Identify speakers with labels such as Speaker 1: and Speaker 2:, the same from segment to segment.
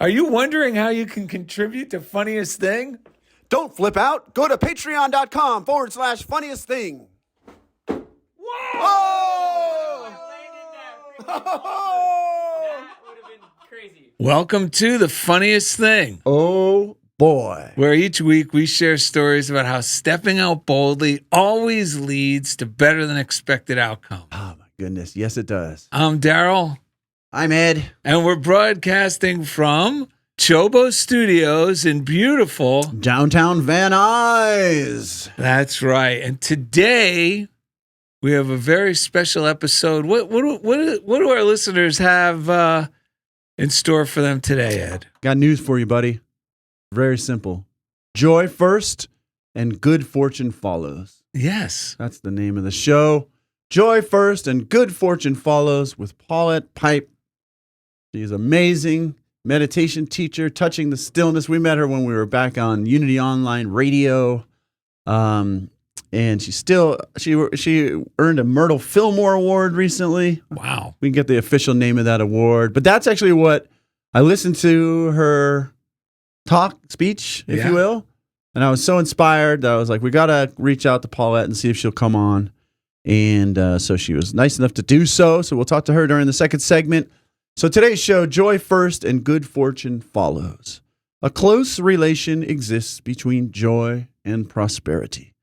Speaker 1: Are you wondering how you can contribute to Funniest Thing?
Speaker 2: Don't flip out. Go to patreon.com/funniest thing.
Speaker 1: Whoa!
Speaker 2: Oh!
Speaker 1: That would have been crazy. Welcome to The Funniest Thing.
Speaker 2: Oh, boy.
Speaker 1: Where each week we share stories about how stepping out boldly always leads to better than expected outcomes.
Speaker 2: Oh, my goodness. Yes, it does.
Speaker 1: I'm Darrell.
Speaker 2: I'm Ed.
Speaker 1: And we're broadcasting from CHOBO Studios in beautiful
Speaker 2: downtown Van Nuys.
Speaker 1: That's right. And today we have a very special episode. What do our listeners have in store for them today, Ed?
Speaker 2: Got news for you, buddy. Very simple. Joy first and good fortune follows.
Speaker 1: Yes.
Speaker 2: That's the name of the show. Joy first and good fortune follows with Paulette Pipe. She's amazing. Meditation teacher, touching the stillness. We met her when we were back on Unity Online Radio. And she earned a Myrtle Fillmore Award recently.
Speaker 1: Wow.
Speaker 2: We can get the official name of that award. But that's actually what I listened to her speech, if you will. And I was so inspired that I was like, we got to reach out to Paulette and see if she'll come on. And so she was nice enough to do so. So we'll talk to her during the second segment. So today's show, joy first and good fortune follows. A close relation exists between joy and prosperity.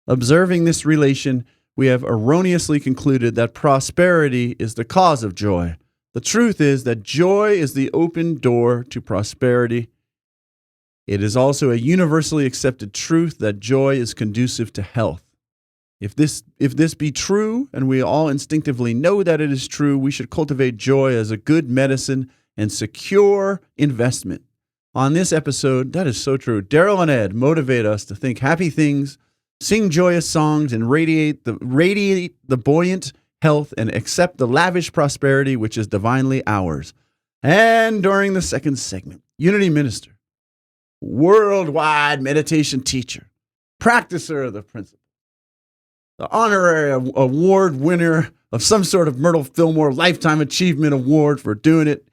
Speaker 2: Observing this relation, we have erroneously concluded that prosperity is the cause of joy. The truth is that joy is the open door to prosperity. It is also a universally accepted truth that joy is conducive to health. If this be true, and we all instinctively know that it is true, we should cultivate joy as a good medicine and secure investment. On this episode, that is so true. Darrell and Ed motivate us to think happy things, sing joyous songs, and radiate the buoyant health and accept the lavish prosperity which is divinely ours. And during the second segment, Unity Minister, worldwide meditation teacher, practicer of the principle, the honorary award winner of some sort of Myrtle Fillmore Lifetime Achievement Award for doing it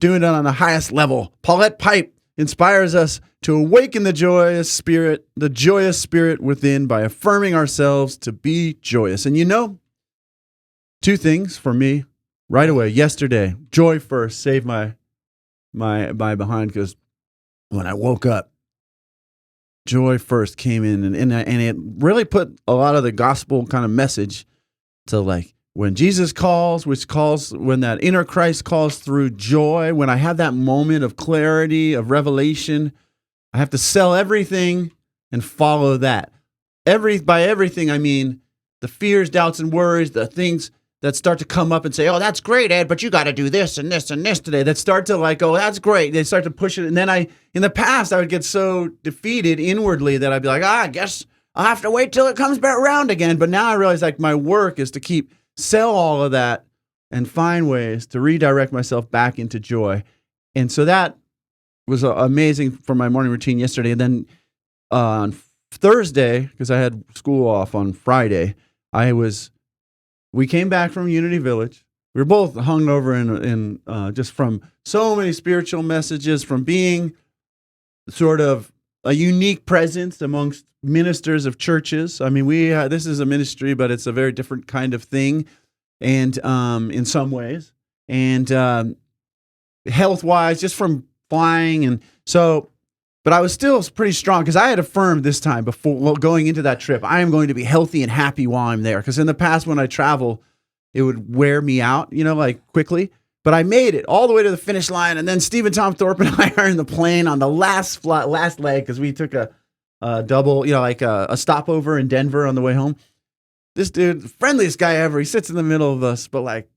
Speaker 2: on the highest level. Paulette Pipe inspires us to awaken the joyous spirit within by affirming ourselves to be joyous. And you know, two things for me right away. Yesterday, joy first saved my behind, because when I woke up, joy first came in, and it really put a lot of the gospel kind of message to, like, when Jesus calls, when that inner Christ calls through joy, when I have that moment of clarity, of revelation, I have to sell everything and follow that. By everything, I mean the fears, doubts, and worries, the things that start to come up and say, oh, that's great, Ed, but you got to do this and this and this today. That start to like, oh, that's great. They start to push it. And then in the past, I would get so defeated inwardly that I'd be like, I guess I'll have to wait till it comes back around again. But now I realize, like, my work is to sell all of that and find ways to redirect myself back into joy. And so that was amazing for my morning routine yesterday. And then on Thursday, because I had school off on Friday, we came back from Unity Village. We were both hungover in just from so many spiritual messages, from being sort of a unique presence amongst ministers of churches. I mean, this is a ministry, but it's a very different kind of thing, and in some ways, and health-wise, just from flying, and so. But I was still pretty strong, because I had affirmed this time before going into that trip, I am going to be healthy and happy while I'm there. Because in the past, when I travel, it would wear me out, like quickly. But I made it all the way to the finish line. And then Steve and Tom Thorpe and I are in the plane on the last leg, because we took a double, a stopover in Denver on the way home. This dude, the friendliest guy ever, he sits in the middle of us. But like,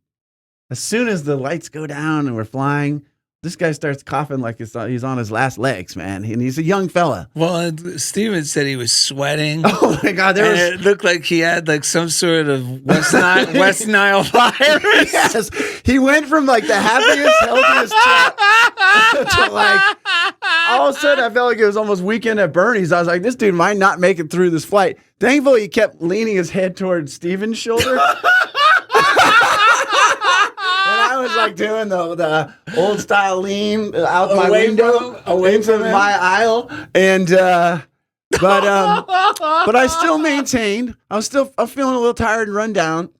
Speaker 2: as soon as the lights go down and we're flying, this guy starts coughing like he's on his last legs, man. And he's a young fella.
Speaker 1: Well, Steven said he was sweating.
Speaker 2: Oh, my God.
Speaker 1: It looked like he had like some sort of West Nile virus.
Speaker 2: Yes. He went from like the happiest, healthiest chap to like, all of a sudden I felt like it was almost Weekend at Bernie's. I was like, this dude might not make it through this flight. Thankfully, he kept leaning his head towards Steven's shoulder. I was like doing the old style lean out my
Speaker 1: Away
Speaker 2: window
Speaker 1: from him? Away
Speaker 2: into
Speaker 1: from him?
Speaker 2: my aisle, and but I still maintained. I'm feeling a little tired and run down.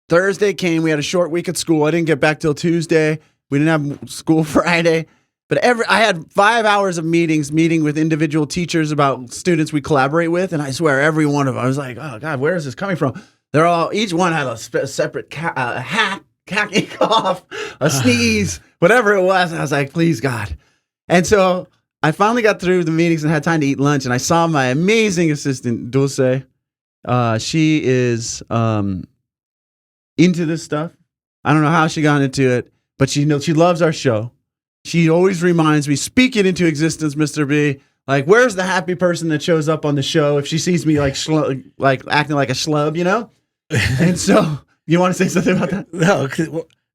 Speaker 2: Thursday came. We had a short week at school. I didn't get back till Tuesday. We didn't have school Friday. But I had 5 hours of meeting with individual teachers about students we collaborate with, and I swear every one of them, I was like, oh God, where is this coming from? Each one had a separate hacking cough, a sneeze, whatever it was. And I was like, please God. And so I finally got through the meetings and had time to eat lunch, and I saw my amazing assistant, Dulce. She is into this stuff. I don't know how she got into it, but she loves our show. She always reminds me, speak it into existence, Mr. B. Like, where's the happy person that shows up on the show if she sees me like acting like a schlub, you know? And so, you want to say something about that?
Speaker 1: No,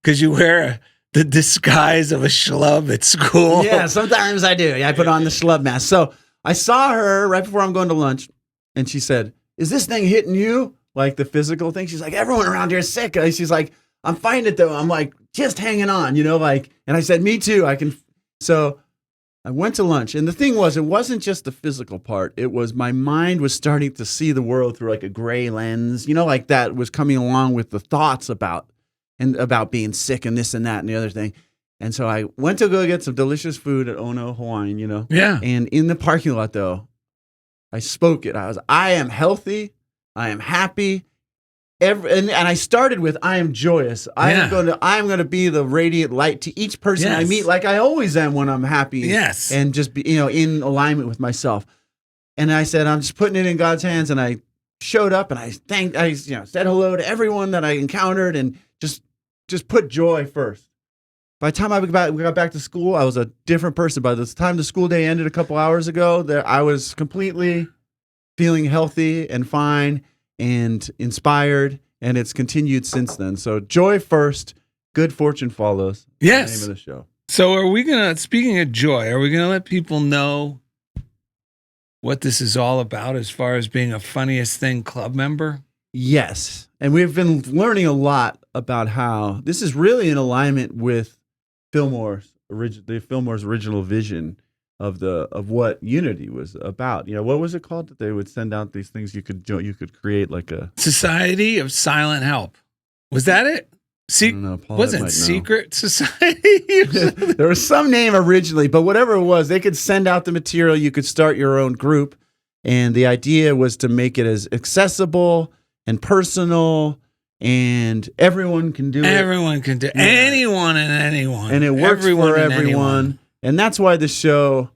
Speaker 1: because you wear the disguise of a schlub at school.
Speaker 2: Yeah, sometimes I do. Yeah, I put on the schlub mask. So I saw her right before I'm going to lunch, and she said, "Is this thing hitting you?" Like the physical thing. She's like, "Everyone around here is sick." She's like, "I'm fighting it though." I'm like, just hanging on, you know, like, and I said, "Me too. I can." So I went to lunch, and the thing was, it wasn't just the physical part. It was my mind was starting to see the world through like a gray lens, you know, like that was coming along with the thoughts about being sick and this and that and the other thing. And so I went to go get some delicious food at Ono Hawaiian, you know.
Speaker 1: Yeah.
Speaker 2: And in the parking lot, though, I spoke it. I am healthy. I am happy. And I started with, I am joyous. I am going to be the radiant light to each person I meet, like I always am when I'm happy.
Speaker 1: Yes.
Speaker 2: And just be, in alignment with myself. And I said, I'm just putting it in God's hands. And I showed up and I said hello to everyone that I encountered and just put joy first. By the time we got back to school, I was a different person. By the time the school day ended a couple hours ago, I was completely feeling healthy and fine and inspired, and it's continued since then. So joy first, good fortune follows.
Speaker 1: Yes.
Speaker 2: The name of the show.
Speaker 1: So speaking of joy, are we going to let people know what this is all about as far as being a Funniest Thing Club member?
Speaker 2: Yes. And we've been learning a lot about how this is really in alignment with Fillmore's original vision of what Unity was about. You know, what was it called that they would send out these things you could create like a
Speaker 1: Society of Silent Help. Was that it?
Speaker 2: I don't know, Paulette
Speaker 1: Wasn't
Speaker 2: might know.
Speaker 1: Secret Society?
Speaker 2: There was some name originally, but whatever it was, they could send out the material. You could start your own group. And the idea was to make it as accessible and personal, and everyone can do it.
Speaker 1: Everyone can do it. Anyone and anyone.
Speaker 2: And it works for everyone. And that's why the show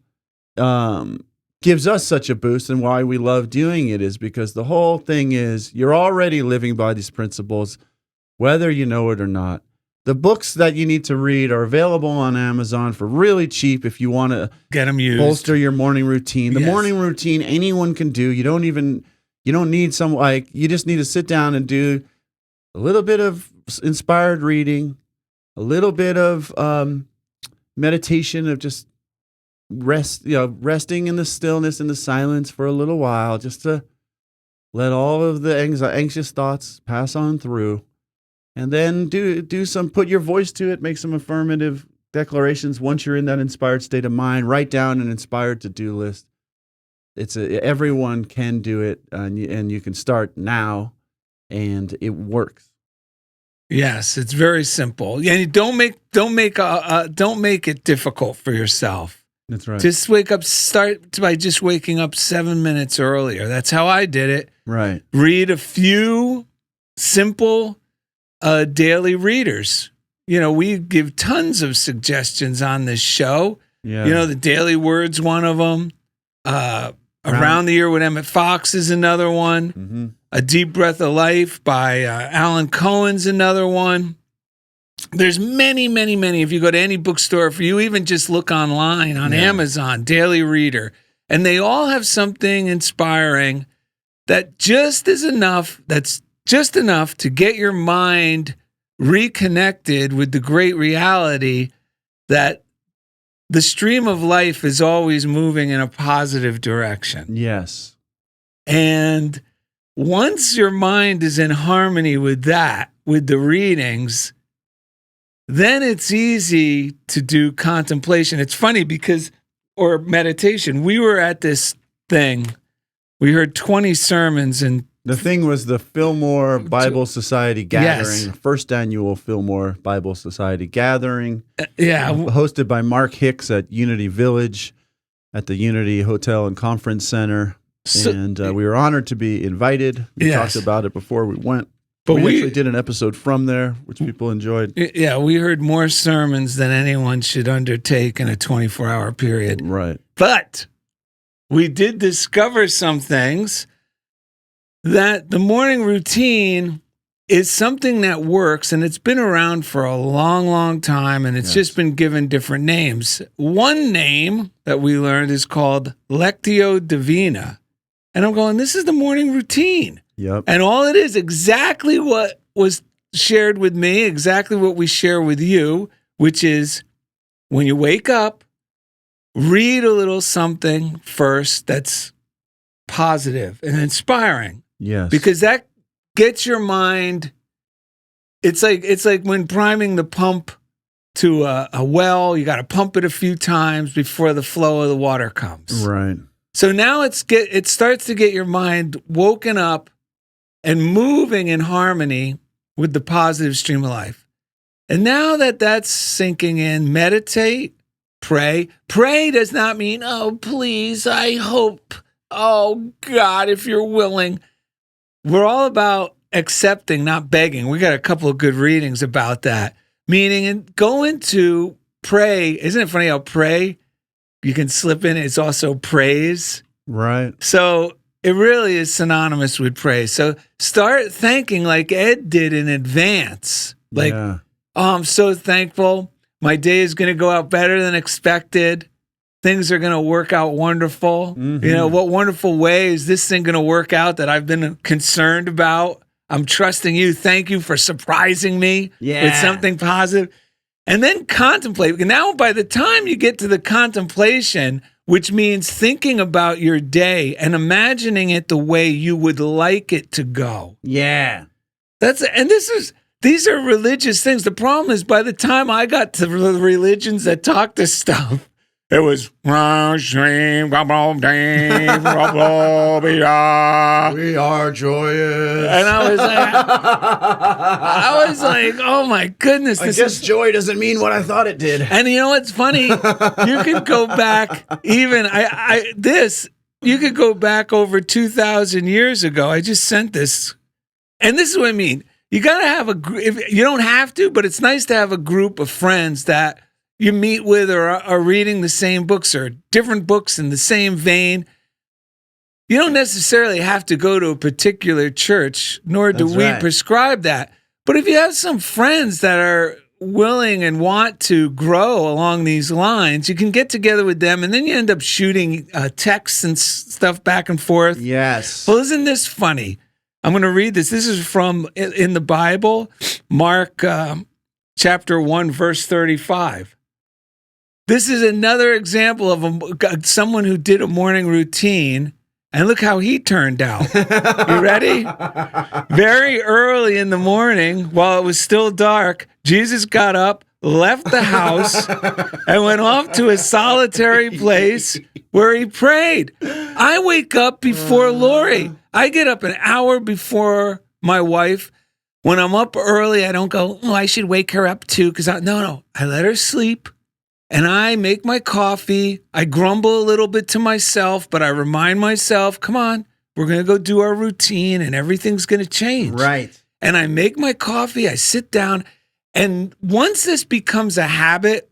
Speaker 2: gives us such a boost, and why we love doing it is because the whole thing is you're already living by these principles, whether you know it or not. The books that you need to read are available on Amazon for really cheap if you want to
Speaker 1: get them used.
Speaker 2: Bolster your morning routine. The morning routine anyone can do. You don't need you just need to sit down and do a little bit of inspired reading, a little bit of meditation of just resting in the stillness and the silence for a little while, just to let all of the anxious thoughts pass on through. And then put your voice to it, make some affirmative declarations once you're in that inspired state of mind. Write down an inspired to-do list. Everyone can do it, and you can start now, and it works.
Speaker 1: Yes, it's very simple. And don't make it difficult for yourself.
Speaker 2: That's right.
Speaker 1: Just start by just waking up 7 minutes earlier. That's how I did it.
Speaker 2: Right.
Speaker 1: Read a few simple daily readers. We give tons of suggestions on this show.
Speaker 2: Yeah.
Speaker 1: The Daily Word's one of them. Around the Year with Emmett Fox is another one.
Speaker 2: Mm-hmm.
Speaker 1: A Deep Breath of Life by Alan Cohen's another one. There's many, many, many. If you go to any bookstore, if you even just look online on Amazon, Daily Reader, and they all have something inspiring that that's just enough to get your mind reconnected with the great reality that the stream of life is always moving in a positive direction.
Speaker 2: Yes.
Speaker 1: And once your mind is in harmony with that, with the readings, then it's easy to do contemplation. It's funny or meditation. We were at this thing. We heard 20 sermons, and
Speaker 2: the thing was the Fillmore Bible Society gathering,
Speaker 1: Yes.
Speaker 2: the first annual Fillmore Bible Society gathering.
Speaker 1: yeah,
Speaker 2: Hosted by Mark Hicks at Unity Village at the Unity Hotel and Conference Center. And we were honored to be invited. We
Speaker 1: Yes.
Speaker 2: talked about it before we went.
Speaker 1: But
Speaker 2: we
Speaker 1: we-
Speaker 2: actually did an episode from there, which people enjoyed.
Speaker 1: yeah, we heard more sermons than anyone should undertake in a 24-hour period.
Speaker 2: Right.
Speaker 1: But we did discover some things, that the morning routine is something that works, and it's been around for a long, long time, and it's
Speaker 2: Yes.
Speaker 1: just been given different names. One name that we learned is called Lectio Divina. And I'm going, this is the morning routine.
Speaker 2: Yep.
Speaker 1: And all it is, exactly what was shared with me, exactly what we share with you, which is when you wake up, read a little something first that's positive and inspiring,
Speaker 2: Yes.
Speaker 1: because that gets your mind. It's like when priming the pump to a well, you got to pump it a few times before the flow of the water comes.
Speaker 2: Right.
Speaker 1: So now it starts to get your mind woken up and moving in harmony with the positive stream of life. And now that that's sinking in, meditate, pray. Pray does not mean, oh, please, I hope, oh, God, if you're willing. We're all about accepting, not begging. We got a couple of good readings about that. Meaning, and go into pray. Isn't it funny how pray, you can slip in, it's also praise.
Speaker 2: Right.
Speaker 1: So it really is synonymous with praise. So start thanking like Ed did in advance. Like,
Speaker 2: Yeah.
Speaker 1: oh, I'm so thankful. My day is going to go out better than expected. Things are going to work out wonderful.
Speaker 2: Mhm.
Speaker 1: You know, what wonderful way is this thing going to work out that I've been concerned about? I'm trusting you. Thank you for surprising me with something positive. And then contemplate. Now, by the time you get to the contemplation, which means thinking about your day and imagining it the way you would like it to go.
Speaker 2: Yeah.
Speaker 1: These are religious things. The problem is, by the time I got to the religions that talk to stuff, it was
Speaker 2: We are joyous.
Speaker 1: and I was like, oh my goodness,
Speaker 2: I guess joy doesn't mean what I thought it did.
Speaker 1: And you know what's funny? You can go back even you could go back over 2,000 years ago. I just sent this. And this is what I mean. You got to have you don't have to, but it's nice to have a group of friends that you meet with or are reading the same books or different books in the same vein. You don't necessarily have to go to a particular church, nor do
Speaker 2: That's
Speaker 1: we
Speaker 2: right.
Speaker 1: prescribe that. But if you have some friends that are willing and want to grow along these lines, you can get together with them, and then you end up shooting texts and stuff back and forth.
Speaker 2: Yes.
Speaker 1: Well, isn't this funny? I'm going to read this. This is from in the Bible, Mark chapter 1, verse 35. This is another example of someone who did a morning routine, and look how he turned out. You ready? Very early in the morning, while it was still dark, Jesus got up, left the house, and went off to a solitary place where he prayed. I wake up before Lori. I get up an hour before my wife. When I'm up early, I don't go, oh, I should wake her up too. No. I let her sleep. And I make my coffee. I grumble a little bit to myself, but I remind myself, come on, we're going to go do our routine and everything's going to change.
Speaker 2: Right.
Speaker 1: And I make my coffee. I sit down. And once this becomes a habit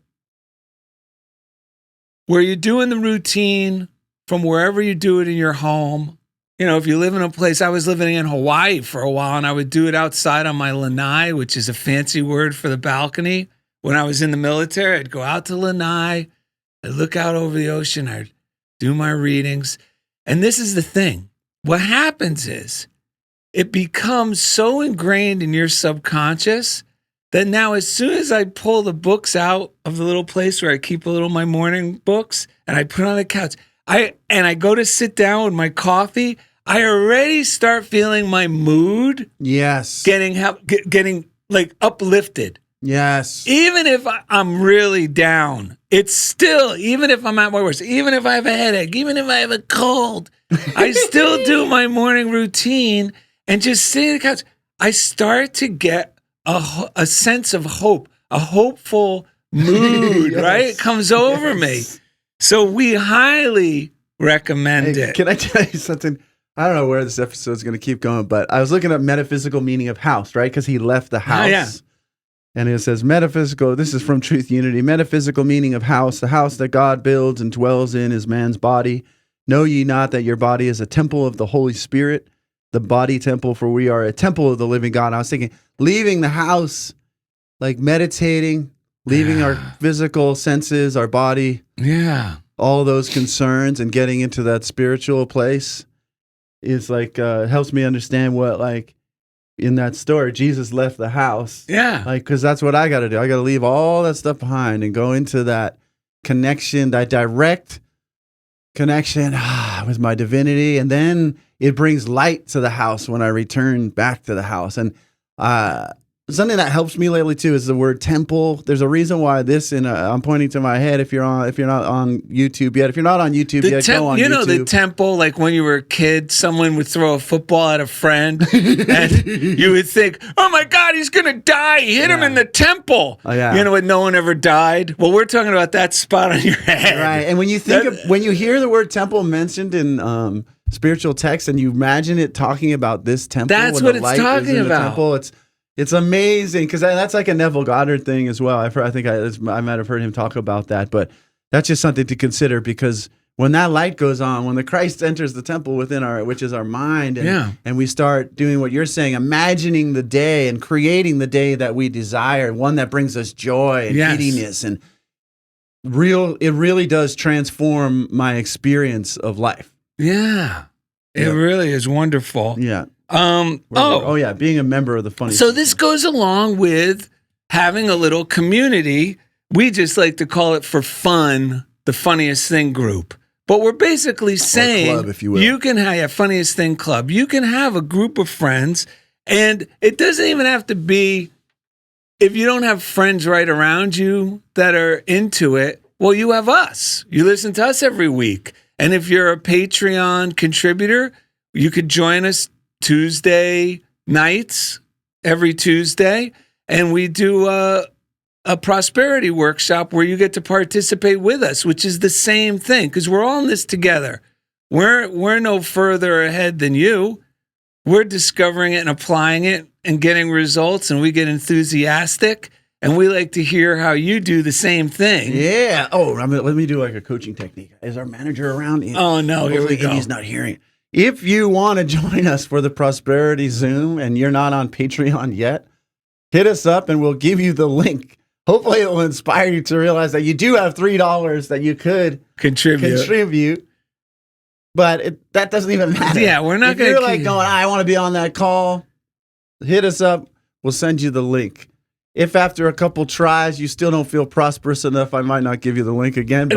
Speaker 1: where you're doing the routine from wherever you do it in your home, you know, if you live in a place, I was living in Hawaii for a while, and I would do it outside on my lanai, which is a fancy word for the balcony. When I was in the military, I'd go out to lanai, I'd look out over the ocean, I'd do my readings. And this is the thing. What happens is it becomes so ingrained in your subconscious that now as soon as I pull the books out of the little place where I keep a little of my morning books and I put it on the couch, I go to sit down with my coffee, I already start feeling my mood
Speaker 2: Yes.
Speaker 1: getting like uplifted.
Speaker 2: Yes.
Speaker 1: Even if I'm really down, it's still, even if I'm at my worst, even if I have a headache, even if I have a cold, I still do my morning routine and just sit on the couch. I start to get a sense of hope, a hopeful mood,
Speaker 2: Yes.
Speaker 1: right? It comes over me. So we highly recommend it.
Speaker 2: Can I tell you something? I don't know where this episode is going to keep going, but I was looking up metaphysical meaning of house, right? Because he left the house.
Speaker 1: yeah.
Speaker 2: And it says metaphysical, this is from Truth Unity, metaphysical meaning of house, the house that God builds and dwells in is man's body. Know ye not that your body is a temple of the Holy Spirit, the body temple, for we are a temple of the living God. I was thinking, leaving the house, like meditating, leaving our physical senses, our body, all those concerns, and getting into that spiritual place is like, helps me understand what, like, in that story, Jesus left the house.
Speaker 1: Yeah.
Speaker 2: Like, because that's what I got to do. I got to leave all that stuff behind and go into that connection, that direct connection with my divinity. And then it brings light to the house when I return back to the house. And something that helps me lately too is the word temple. There's a reason why this, I'm pointing to my head. If you're not on YouTube yet, go on YouTube.
Speaker 1: You know, the temple, like when you were a kid, someone would throw a football at a friend and you would think, oh my God, he's going to die. He hit him in the temple.
Speaker 2: Oh, yeah.
Speaker 1: You know what? No one ever died. Well, we're talking about that spot on your head.
Speaker 2: Right. And when you when you hear the word temple mentioned in spiritual text and you imagine it talking about this temple,
Speaker 1: that's what it's talking about.
Speaker 2: Temple, it's amazing because that's like a Neville Goddard thing as well. I might have heard him talk about that, but that's just something to consider because when that light goes on, when the Christ enters the temple within which is our mind, and we start doing what you're saying, imagining the day and creating the day that we desire, one that brings us joy and giddiness, and it really does transform my experience of life.
Speaker 1: Yeah, it really is wonderful.
Speaker 2: Yeah. Being a member of the funny.
Speaker 1: So this goes along with having a little community. We just like to call it for fun, the Funniest Thing group. But we're basically saying,
Speaker 2: club, if you will.
Speaker 1: You can have a Funniest Thing club. You can have a group of friends, and it doesn't even have to be, if you don't have friends right around you that are into it, well, you have us. You listen to us every week. And if you're a Patreon contributor, you could join us Tuesday nights, every Tuesday, and we do a prosperity workshop where you get to participate with us, which is the same thing because we're all in this together. We're no further ahead than you. We're discovering it and applying it and getting results, and we get enthusiastic, and we like to hear how you do the same thing.
Speaker 2: Yeah. Oh, let me do like a coaching technique. Is our manager around?
Speaker 1: Oh no, here we go.
Speaker 2: He's not hearing. If you want to join us for the Prosperity Zoom and you're not on Patreon yet, hit us up and we'll give you the link. Hopefully it will inspire you to realize that you do have $3 that you could contribute. But that doesn't even matter.
Speaker 1: Yeah, we're not going to.
Speaker 2: If you're like going, I want to be on that call, hit us up. We'll send you the link. If after a couple tries you still don't feel prosperous enough, I might not give you the link again.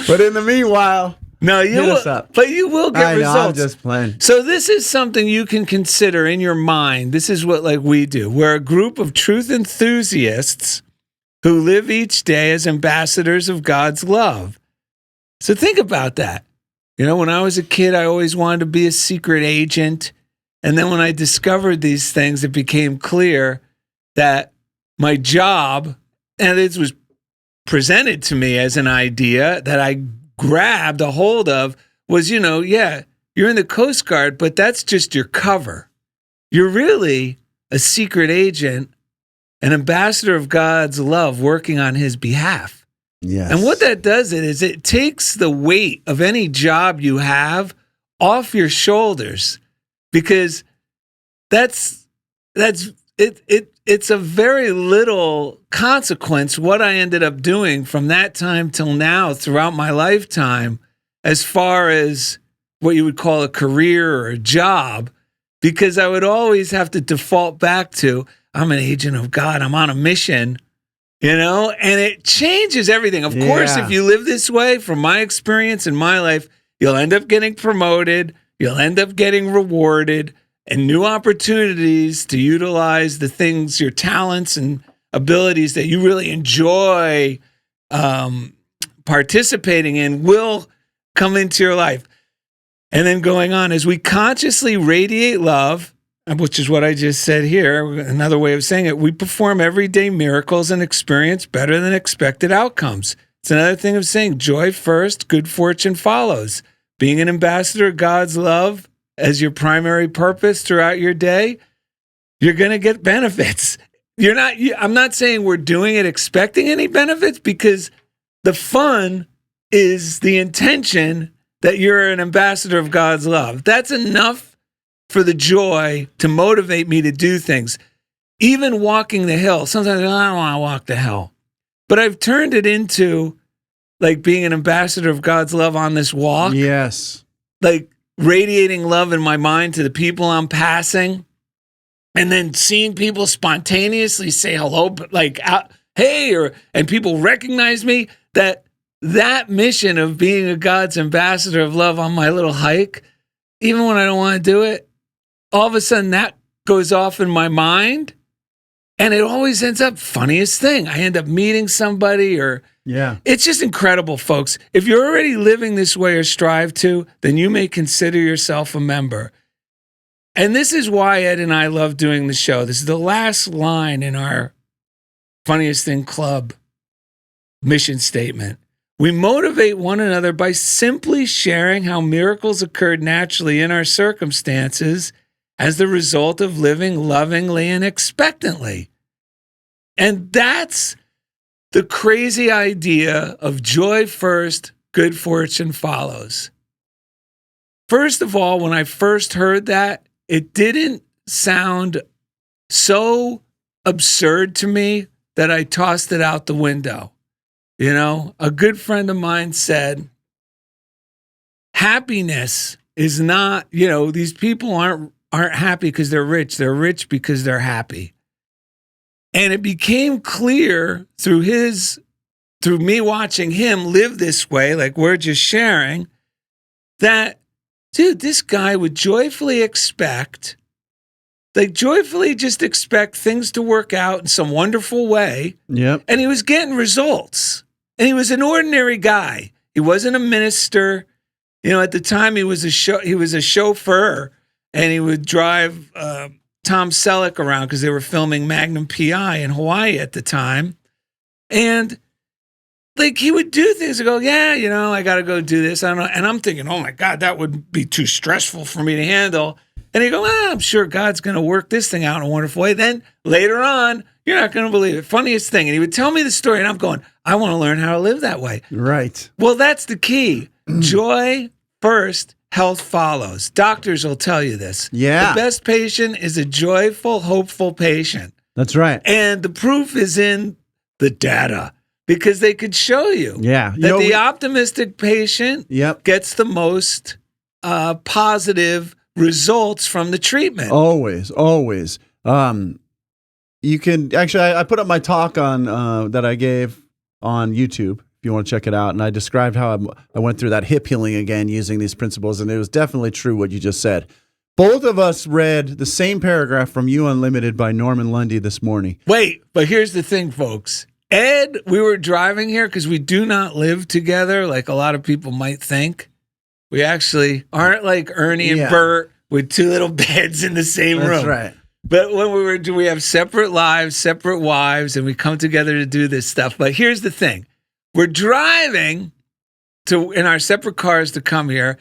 Speaker 2: But in the meanwhile, hit us up.
Speaker 1: But you will get results.
Speaker 2: I'm just playing.
Speaker 1: So this is something you can consider in your mind. This is what we do. We're a group of truth enthusiasts who live each day as ambassadors of God's love. So think about that. You know, when I was a kid, I always wanted to be a secret agent. And then when I discovered these things, it became clear that my job, and it was presented to me as an idea that I grabbed a hold of, was, you're in the Coast Guard, but that's just your cover. You're really a secret agent, an ambassador of God's love working on his behalf.
Speaker 2: Yes.
Speaker 1: And what that does is it takes the weight of any job you have off your shoulders, because it's a very little consequence what I ended up doing from that time till now throughout my lifetime as far as what you would call a career or a job, because I would always have to default back to, I'm an agent of God, I'm on a mission, and it changes everything. Of course, if you live this way, from my experience in my life, you'll end up getting promoted, you'll end up getting rewarded, and new opportunities to utilize the things, your talents and abilities that you really enjoy participating in will come into your life. And then going on, as we consciously radiate love, which is what I just said here, another way of saying it, we perform everyday miracles and experience better than expected outcomes. It's another thing of saying joy first, good fortune follows. Being an ambassador of God's love as your primary purpose throughout your day, you're going to get benefits. I'm not saying we're doing it expecting any benefits, because the fun is the intention that you're an ambassador of God's love. That's enough for the joy to motivate me to do things. Even walking the hill, sometimes I don't want to walk the hill, but I've turned it into like being an ambassador of God's love on this walk.
Speaker 2: Yes.
Speaker 1: Like radiating love in my mind to the people I'm passing, and then seeing people spontaneously say hello, but like, hey, and people recognize me. That mission of being a God's ambassador of love on my little hike, even when I don't want to do it, all of a sudden that goes off in my mind, and it always ends up funniest thing. I end up meeting somebody, or it's just incredible, folks. If you're already living this way or strive to, then you may consider yourself a member. And this is why Ed and I love doing the show. This is the last line in our Funniest Thing Club mission statement. We motivate one another by simply sharing how miracles occurred naturally in our circumstances as the result of living lovingly and expectantly. And that's the crazy idea of joy first, good fortune follows. First of all, when I first heard that, it didn't sound so absurd to me that I tossed it out the window. You know, a good friend of mine said, happiness is not, these people aren't happy because they're rich. They're rich because they're happy. And it became clear through me watching him live this way, like we're just sharing, that, dude, this guy would joyfully just expect things to work out in some wonderful way.
Speaker 2: Yep.
Speaker 1: And he was getting results. And he was an ordinary guy. He wasn't a minister. At the time he was a chauffeur, and he would drive Tom Selleck around because they were filming Magnum P.I. in Hawaii at the time. And like he would do things and go, I got to go do this. I don't know. And I'm thinking, oh my God, that would be too stressful for me to handle. And he'd go, I'm sure God's going to work this thing out in a wonderful way. Then later on, you're not going to believe it. Funniest thing. And he would tell me the story, and I'm going, I want to learn how to live that way.
Speaker 2: Right.
Speaker 1: Well, that's the key. Joy first, health follows. Doctors will tell you this.
Speaker 2: Yeah.
Speaker 1: The best patient is a joyful, hopeful patient.
Speaker 2: That's right.
Speaker 1: And the proof is in the data, because they could show you that the optimistic patient gets the most positive results from the treatment.
Speaker 2: Always. You can actually, I put up my talk on that I gave on YouTube, if you want to check it out. And I described how I went through that hip healing again using these principles. And it was definitely true what you just said. Both of us read the same paragraph from You Unlimited by Norman Lundy this morning.
Speaker 1: Wait, but here's the thing, folks. Ed, we were driving here because we do not live together like a lot of people might think. We actually aren't like Ernie and Bert with two little beds in the same room.
Speaker 2: That's right.
Speaker 1: But when we have separate lives, separate wives, and we come together to do this stuff. But here's the thing. We're driving in our separate cars to come here,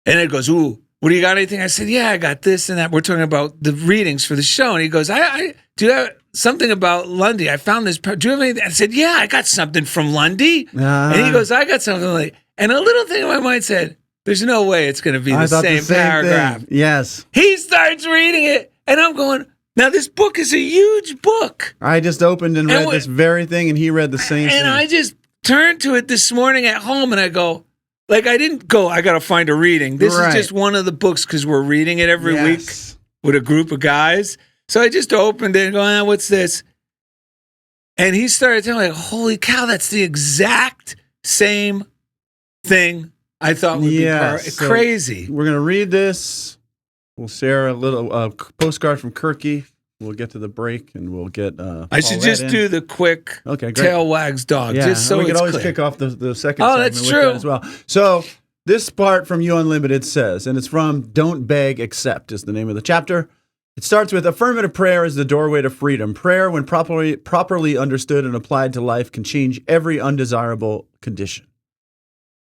Speaker 1: and Ed goes, ooh, what do you got, anything? I said, yeah, I got this and that. We're talking about the readings for the show. And he goes, I do you have something about Lundy? I found this. Do you have anything? I said, yeah, I got something from Lundy. And he goes, I got something from Lundy. And a little thing in my mind said, there's no way it's going to be the same paragraph.
Speaker 2: Thing. Yes.
Speaker 1: He starts reading it, and I'm going, now this book is a huge book.
Speaker 2: I just opened and read this very thing, and he read the same thing.
Speaker 1: And I just turned to it this morning at home, and I go, like, I didn't go, I got to find a reading. This is just one of the books because we're reading it every week with a group of guys. So I just opened it and go, what's this? And he started telling me, holy cow, that's the exact same thing I thought would be crazy.
Speaker 2: We're going to read this. We'll share a little postcard from Kirky. We'll get to the break, and we'll get.
Speaker 1: I should just do the quick tail wags dog, just so
Speaker 2: we can always
Speaker 1: clear.
Speaker 2: kick off the second.
Speaker 1: Oh,
Speaker 2: segment
Speaker 1: that's
Speaker 2: with
Speaker 1: true
Speaker 2: that as well. So this part from You Unlimited says, and it's from "Don't Beg, Accept" is the name of the chapter. It starts with affirmative prayer is the doorway to freedom. Prayer, when properly understood and applied to life, can change every undesirable condition.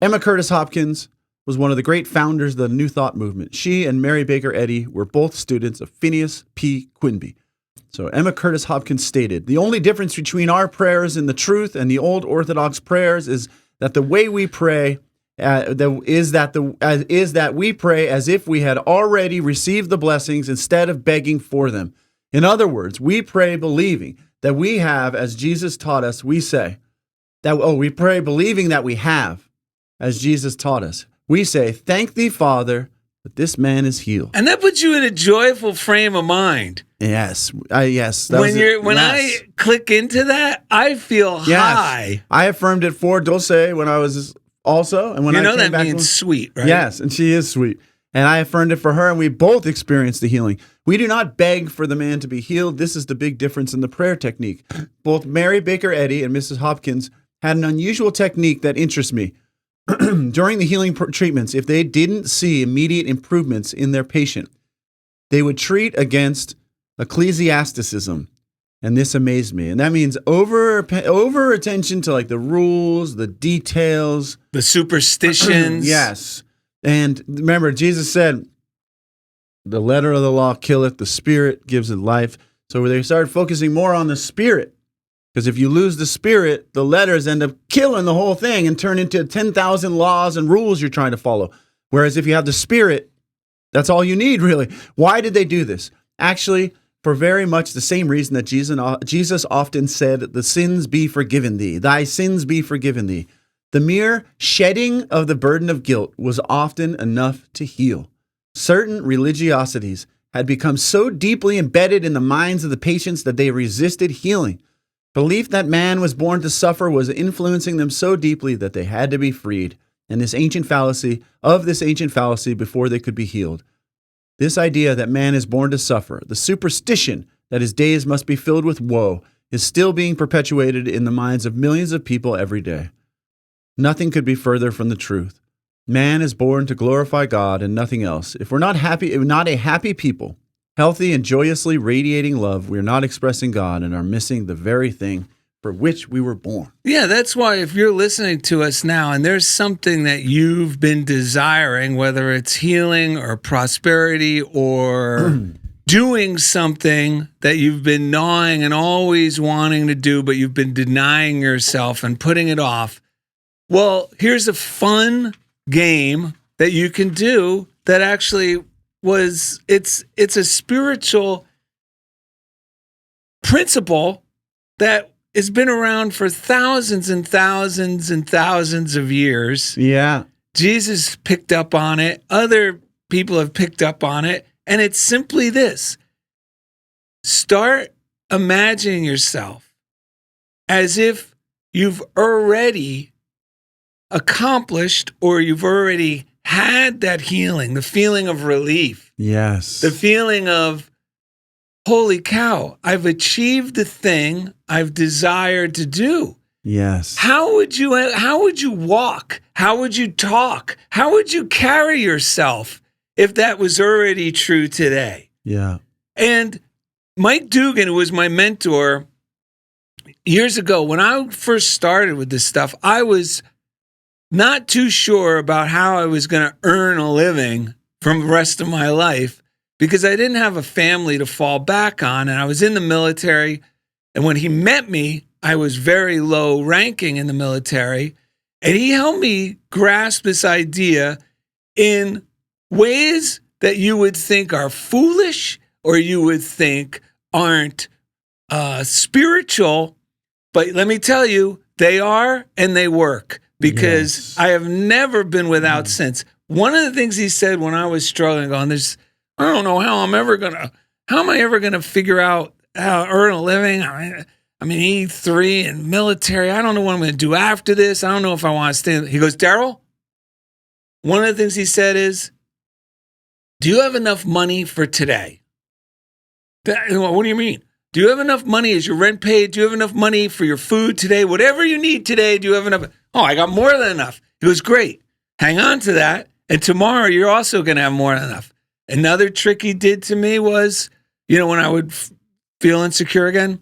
Speaker 2: Emma Curtis Hopkins was one of the great founders of the New Thought movement. She and Mary Baker Eddy were both students of Phineas P. Quimby. So Emma Curtis Hopkins stated, "The only difference between our prayers in the truth and the old Orthodox prayers is that the way we pray is that we pray as if we had already received the blessings instead of begging for them. In other words, we pray believing that we have, as Jesus taught us. We say that we pray believing that we have, as Jesus taught us. We say, 'Thank thee, Father, that this man is healed.'"
Speaker 1: And that puts you in a joyful frame of mind.
Speaker 2: Yes, yes.
Speaker 1: When I click into that, I feel high.
Speaker 2: I affirmed it for Dulce when I was also, and when I came
Speaker 1: that
Speaker 2: back,
Speaker 1: means sweet, right?
Speaker 2: Yes, and she is sweet. And I affirmed it for her, and we both experienced the healing. We do not beg for the man to be healed. This is the big difference in the prayer technique. Both Mary Baker Eddy and Mrs. Hopkins had an unusual technique that interests me. During the healing treatments, if they didn't see immediate improvements in their patient, they would treat against ecclesiasticism. And this amazed me. And that means over attention to like the rules, the details,
Speaker 1: the superstitions.
Speaker 2: Yes. And remember, Jesus said, "The letter of the law killeth, the spirit gives it life." So they started focusing more on the spirit. Because if you lose the spirit, the letters end up killing the whole thing and turn into 10,000 laws and rules you're trying to follow. Whereas if you have the spirit, that's all you need, really. Why did they do this? Actually, for very much the same reason that Jesus often said, "The sins be forgiven thee, thy sins be forgiven thee." The mere shedding of the burden of guilt was often enough to heal. Certain religiosities had become so deeply embedded in the minds of the patients that they resisted healing. Belief that man was born to suffer was influencing them so deeply that they had to be freed, and this ancient fallacy before they could be healed. This idea that man is born to suffer, the superstition that his days must be filled with woe, is still being perpetuated in the minds of millions of people every day. Nothing could be further from the truth. Man is born to glorify God and nothing else. If we're not a happy people, healthy and joyously radiating love, we are not expressing God and are missing the very thing for which we were born.
Speaker 1: Yeah, that's why if you're listening to us now and there's something that you've been desiring, whether it's healing or prosperity or doing something that you've been gnawing and always wanting to do, but you've been denying yourself and putting it off, well, here's a fun game that you can do that actually it's a spiritual principle that has been around for thousands and thousands and thousands of years.
Speaker 2: Yeah.
Speaker 1: Jesus picked up on it. Other people have picked up on it. And it's simply this. Start imagining yourself as if you've already accomplished or you've already had that healing, the feeling of relief.
Speaker 2: Yes.
Speaker 1: The feeling of, holy cow, I've achieved the thing I've desired to do.
Speaker 2: Yes.
Speaker 1: How would you walk? How would you talk? How would you carry yourself if that was already true today?
Speaker 2: Yeah.
Speaker 1: And Mike Dugan, who was my mentor years ago, when I first started with this stuff, I was not too sure about how I was going to earn a living from the rest of my life because I didn't have a family to fall back on, and I was in the military. And when he met me, I was very low ranking in the military, and he helped me grasp this idea in ways that you would think are foolish or you would think aren't spiritual. But let me tell you, they are and they work because
Speaker 2: Yes.
Speaker 1: I have never been without sense. One of the things he said when I was struggling on this, I don't know how am I ever going to figure out how to earn a living? I mean, E3 and military. I don't know what I'm going to do after this. I don't know if I want to stay. He goes, Darrell, one of the things he said is, do you have enough money for today? What do you mean? Do you have enough money? Is your rent paid? Do you have enough money for your food today? Whatever you need today, do you have enough? Oh, I got more than enough. It was great. Hang on to that. And tomorrow you're also going to have more than enough. Another trick he did to me was, when I would feel insecure again,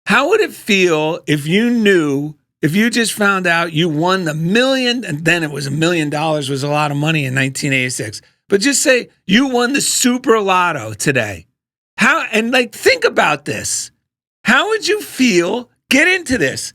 Speaker 1: how would it feel if you just found out you won the million, and then it was $1 million was a lot of money in 1986. But just say you won the super lotto today. Think about this. How would you feel? Get into this.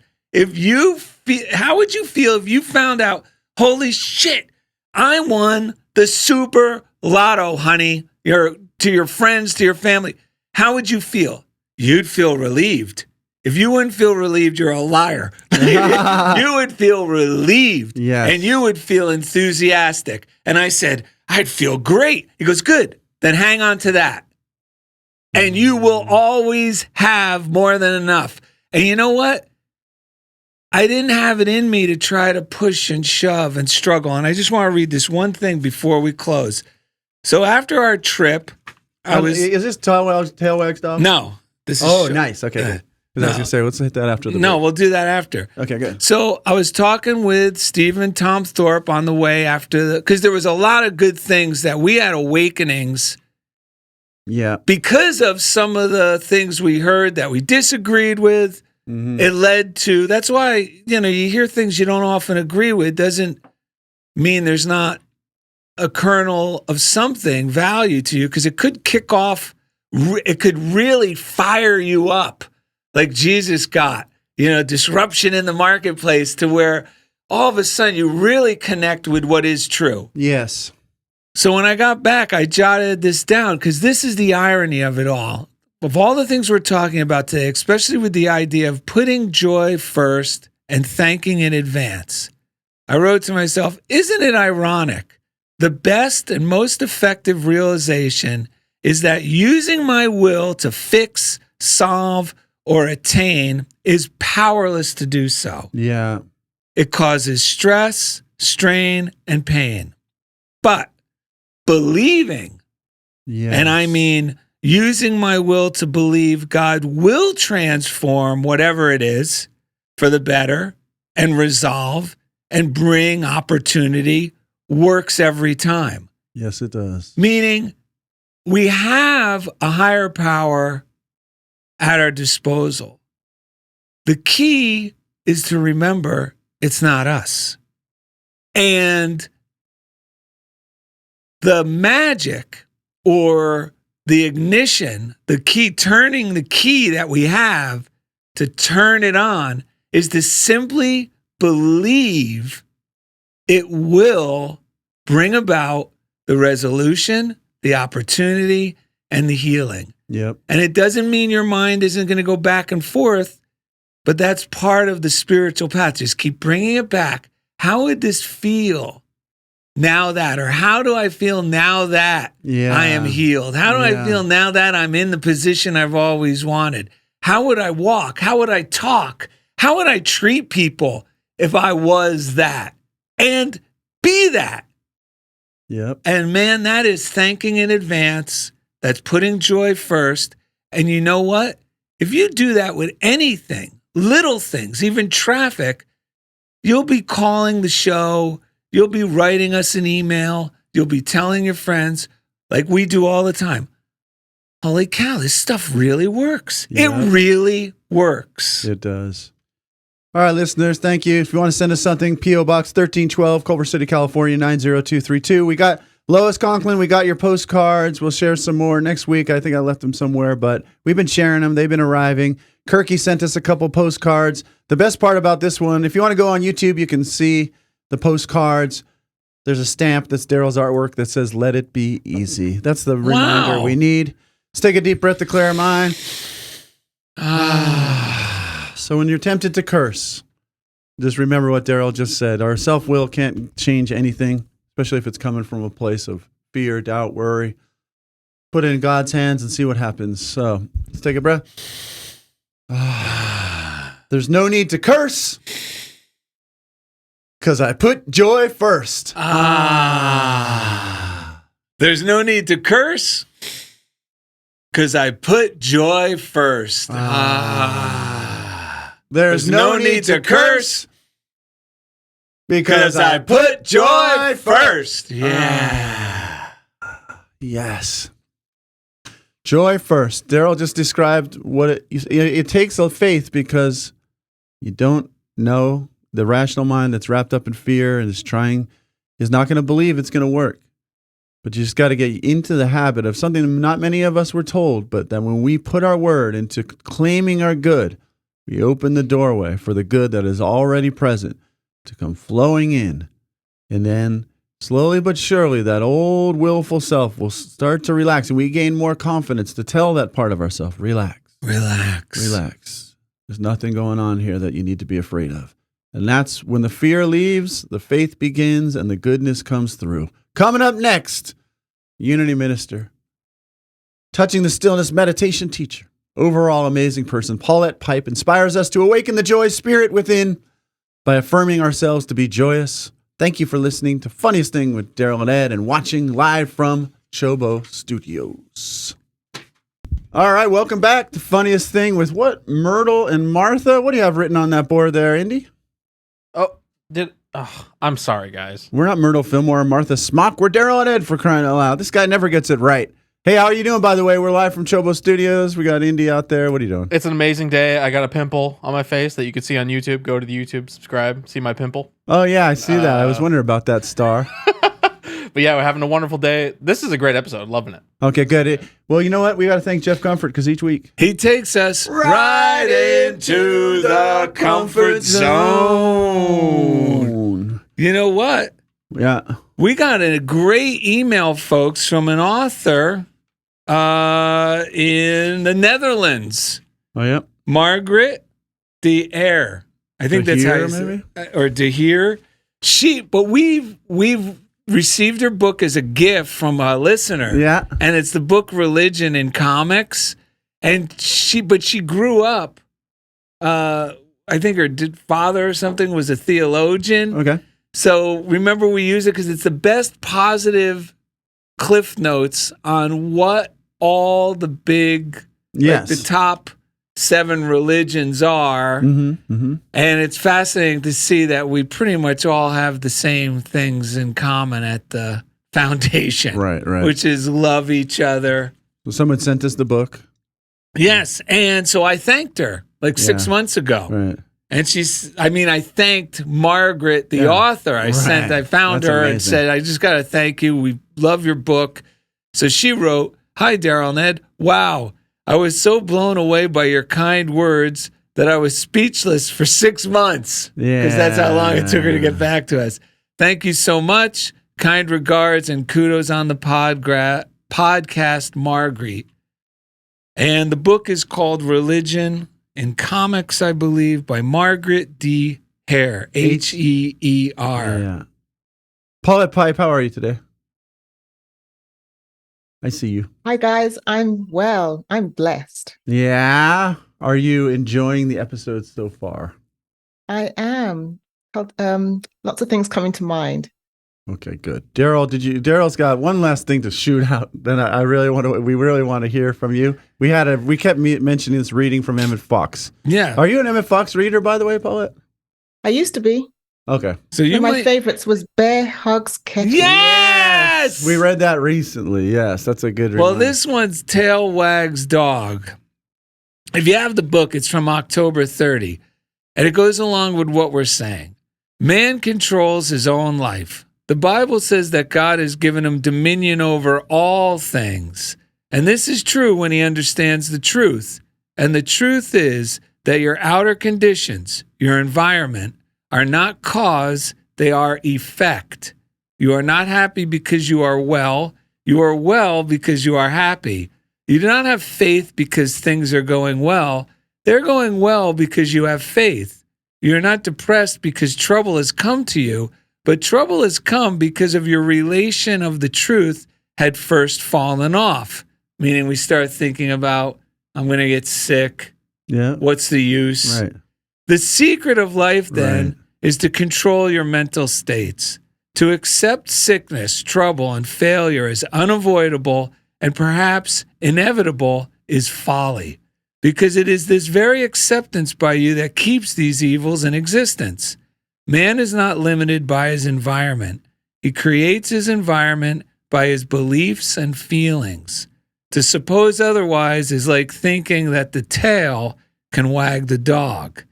Speaker 1: How would you feel if you found out, holy shit, I won the super lotto, honey, to your friends, to your family? How would you feel? You'd feel relieved. If you wouldn't feel relieved, you're a liar. You would feel relieved.
Speaker 2: Yes.
Speaker 1: And you would feel enthusiastic. And I said, I'd feel great. He goes, good. Then hang on to that. And you will always have more than enough. And you know what? I didn't have it in me to try to push and shove and struggle. And I just want to read this one thing before we close. So after our trip,
Speaker 2: Is this tail wag stuff?
Speaker 1: No. This is
Speaker 2: nice. Okay. Good. I was going to say, let's hit that after the
Speaker 1: No,
Speaker 2: break.
Speaker 1: we'll do that after.
Speaker 2: Okay, good.
Speaker 1: So I was talking with Steve and Tom Thorpe on the way because there was a lot of good things that we had awakenings.
Speaker 2: Yeah.
Speaker 1: Because of some of the things we heard that we disagreed with, it led to, that's why, you hear things you don't often agree with, doesn't mean there's not a kernel of something value to you, because it could kick off, it could really fire you up like Jesus got, disruption in the marketplace to where all of a sudden you really connect with what is true.
Speaker 2: Yes.
Speaker 1: So when I got back, I jotted this down because this is the irony of it all. Of all the things we're talking about today, especially with the idea of putting joy first and thanking in advance, I wrote to myself, isn't it ironic? The best and most effective realization is that using my will to fix, solve, or attain is powerless to do so.
Speaker 2: Yeah.
Speaker 1: It causes stress, strain, and pain. But believing, and I mean using my will to believe God will transform whatever it is for the better and resolve and bring opportunity, works every time.
Speaker 2: Yes, it does.
Speaker 1: Meaning we have a higher power at our disposal. The key is to remember it's not us. And the magic or the ignition, the key, turning the key that we have to turn it on is to simply believe it will bring about the resolution, the opportunity, and the healing.
Speaker 2: Yep.
Speaker 1: And it doesn't mean your mind isn't going to go back and forth, but that's part of the spiritual path. Just keep bringing it back. How would this feel now that? Or how do I feel now that I am healed? How do I feel now that I'm in the position I've always wanted? How would I walk? How would I talk? How would I treat people if I was that? And be that.
Speaker 2: Yep.
Speaker 1: And man, that is thanking in advance. That's putting joy first. And you know what? If you do that with anything, little things, even traffic, you'll be calling the show. You'll be writing us an email. You'll be telling your friends, like we do all the time. Holy cow, this stuff really works.
Speaker 2: Yeah.
Speaker 1: It really works.
Speaker 2: It does. All right, listeners, thank you. If you want to send us something, P.O. Box 1312, Culver City, California, 90232. We got Lois Conklin. We got your postcards. We'll share some more next week. I think I left them somewhere, but we've been sharing them. They've been arriving. Kirky sent us a couple postcards. The best part about this one, if you want to go on YouTube, you can see the postcards. There's a stamp that's Darrell's artwork that says, "Let it be easy." That's the reminder we need. Let's take a deep breath to clear our mind. So when you're tempted to curse, just remember what Darrell just said. Our self-will can't change anything, especially if it's coming from a place of fear, doubt, worry. Put it in God's hands and see what happens. So let's take a breath. There's no need to curse because I put joy first.
Speaker 1: There's no need to curse because I put joy first.
Speaker 2: There's no need to curse because I put joy first.
Speaker 1: Yeah.
Speaker 2: Yes. Joy first. Darrell just described what it takes a faith because you don't know the rational mind that's wrapped up in fear and is not going to believe it's going to work. But you just got to get into the habit of something not many of us were told, but that when we put our word into claiming our good, we open the doorway for the good that is already present to come flowing in. And then slowly but surely, that old willful self will start to relax, and we gain more confidence to tell that part of ourselves, relax.
Speaker 1: Relax.
Speaker 2: Relax. There's nothing going on here that you need to be afraid of. And that's when the fear leaves, the faith begins, and the goodness comes through. Coming up next, Unity Minister, Touching the Stillness meditation teacher, overall amazing person, Paulette Pipe, inspires us to awaken the joy spirit within by affirming ourselves to be joyous. Thank you for listening to Funniest Thing with Darrell and Ed and watching live from CHOBO Studios. All right, welcome back to Funniest Thing with what? Myrtle and Martha? What do you have written on that board there, Indy?
Speaker 3: I'm sorry, guys.
Speaker 2: We're not Myrtle Fillmore and Martha Smock. We're Darrell and Ed, for crying out loud. This guy never gets it right. Hey, how are you doing, by the way? We're live from CHOBO Studios. We got Indy out there. What are you doing?
Speaker 3: It's an amazing day. I got a pimple on my face that you can see on YouTube. Go to the YouTube, subscribe, see my pimple.
Speaker 2: Oh, yeah, I see that. I was wondering about that star.
Speaker 3: But yeah, we're having a wonderful day. This is a great episode. Loving it.
Speaker 2: Okay, good. Well, you know what? We got to thank Jeff Comfort because each week
Speaker 1: he takes us right into the comfort zone. You know what?
Speaker 2: Yeah.
Speaker 1: We got a great email, folks, from an author in the Netherlands.
Speaker 2: Oh, yeah.
Speaker 1: Margaret de Heer. I think that's how you say it. Or de Heer. But we've received her book as a gift from a listener.
Speaker 2: Yeah.
Speaker 1: And it's the book Religion in Comics. And she grew up, I think her father or something was a theologian.
Speaker 2: Okay.
Speaker 1: So remember, we use it because it's the best positive cliff notes on what all the big, like the top 7 religions are.
Speaker 2: Mm-hmm, mm-hmm. And
Speaker 1: it's fascinating to see that we pretty much all have the same things in common at the foundation.
Speaker 2: Right.
Speaker 1: Which is love each other.
Speaker 2: So someone sent us the book.
Speaker 1: Yes. And so I thanked her 6 months ago.
Speaker 2: Right.
Speaker 1: And I thanked Margaret, the author. I found her and said, I just got to thank you. We love your book. So she wrote, "Hi, Darrell and Ed. Wow. I was so blown away by your kind words that I was speechless for 6 months."
Speaker 2: Yeah.
Speaker 1: Because that's how long it took her to get back to us. Thank you so much. Kind regards and kudos on the podcast, Margaret. And the book is called Religion in Comics, I believe, by Margaret de Heer, Heer.
Speaker 2: Yeah. Paulette Pipe, how are you today? I see you.
Speaker 4: Hi, guys. I'm well. I'm blessed.
Speaker 2: Yeah. Are you enjoying the episodes so far?
Speaker 4: I am. Lots of things coming to mind.
Speaker 2: Okay, good. Darrell, Darrell's got one last thing to shoot out. Then we really want to hear from you. We kept mentioning this reading from Emmett Fox.
Speaker 1: Yeah.
Speaker 2: Are you an Emmett Fox reader, by the way, Paulette?
Speaker 4: I used to be.
Speaker 2: Okay.
Speaker 1: So
Speaker 4: one of my favorites was Bear Hugs Kettle.
Speaker 1: Yes!
Speaker 2: We read that recently. Yes, that's a good read.
Speaker 1: Well, this one's Tail Wags Dog. If you have the book, it's from October 30. And it goes along with what we're saying. Man controls his own life. The Bible says that God has given him dominion over all things. And this is true when he understands the truth. And the truth is that your outer conditions, your environment, are not cause, they are effect. You are not happy because you are well. You are well because you are happy. You do not have faith because things are going well. They're going well because you have faith. You are not depressed because trouble has come to you. But trouble has come because of your relation of the truth had first fallen off. Meaning we start thinking about, I'm going to get sick.
Speaker 2: Yeah.
Speaker 1: What's the use?
Speaker 2: Right.
Speaker 1: The secret of life then is to control your mental states. To accept sickness, trouble, and failure as unavoidable and perhaps inevitable is folly, because it is this very acceptance by you that keeps these evils in existence. Man is not limited by his environment. He creates his environment by his beliefs and feelings. To suppose otherwise is like thinking that the tail can wag the dog.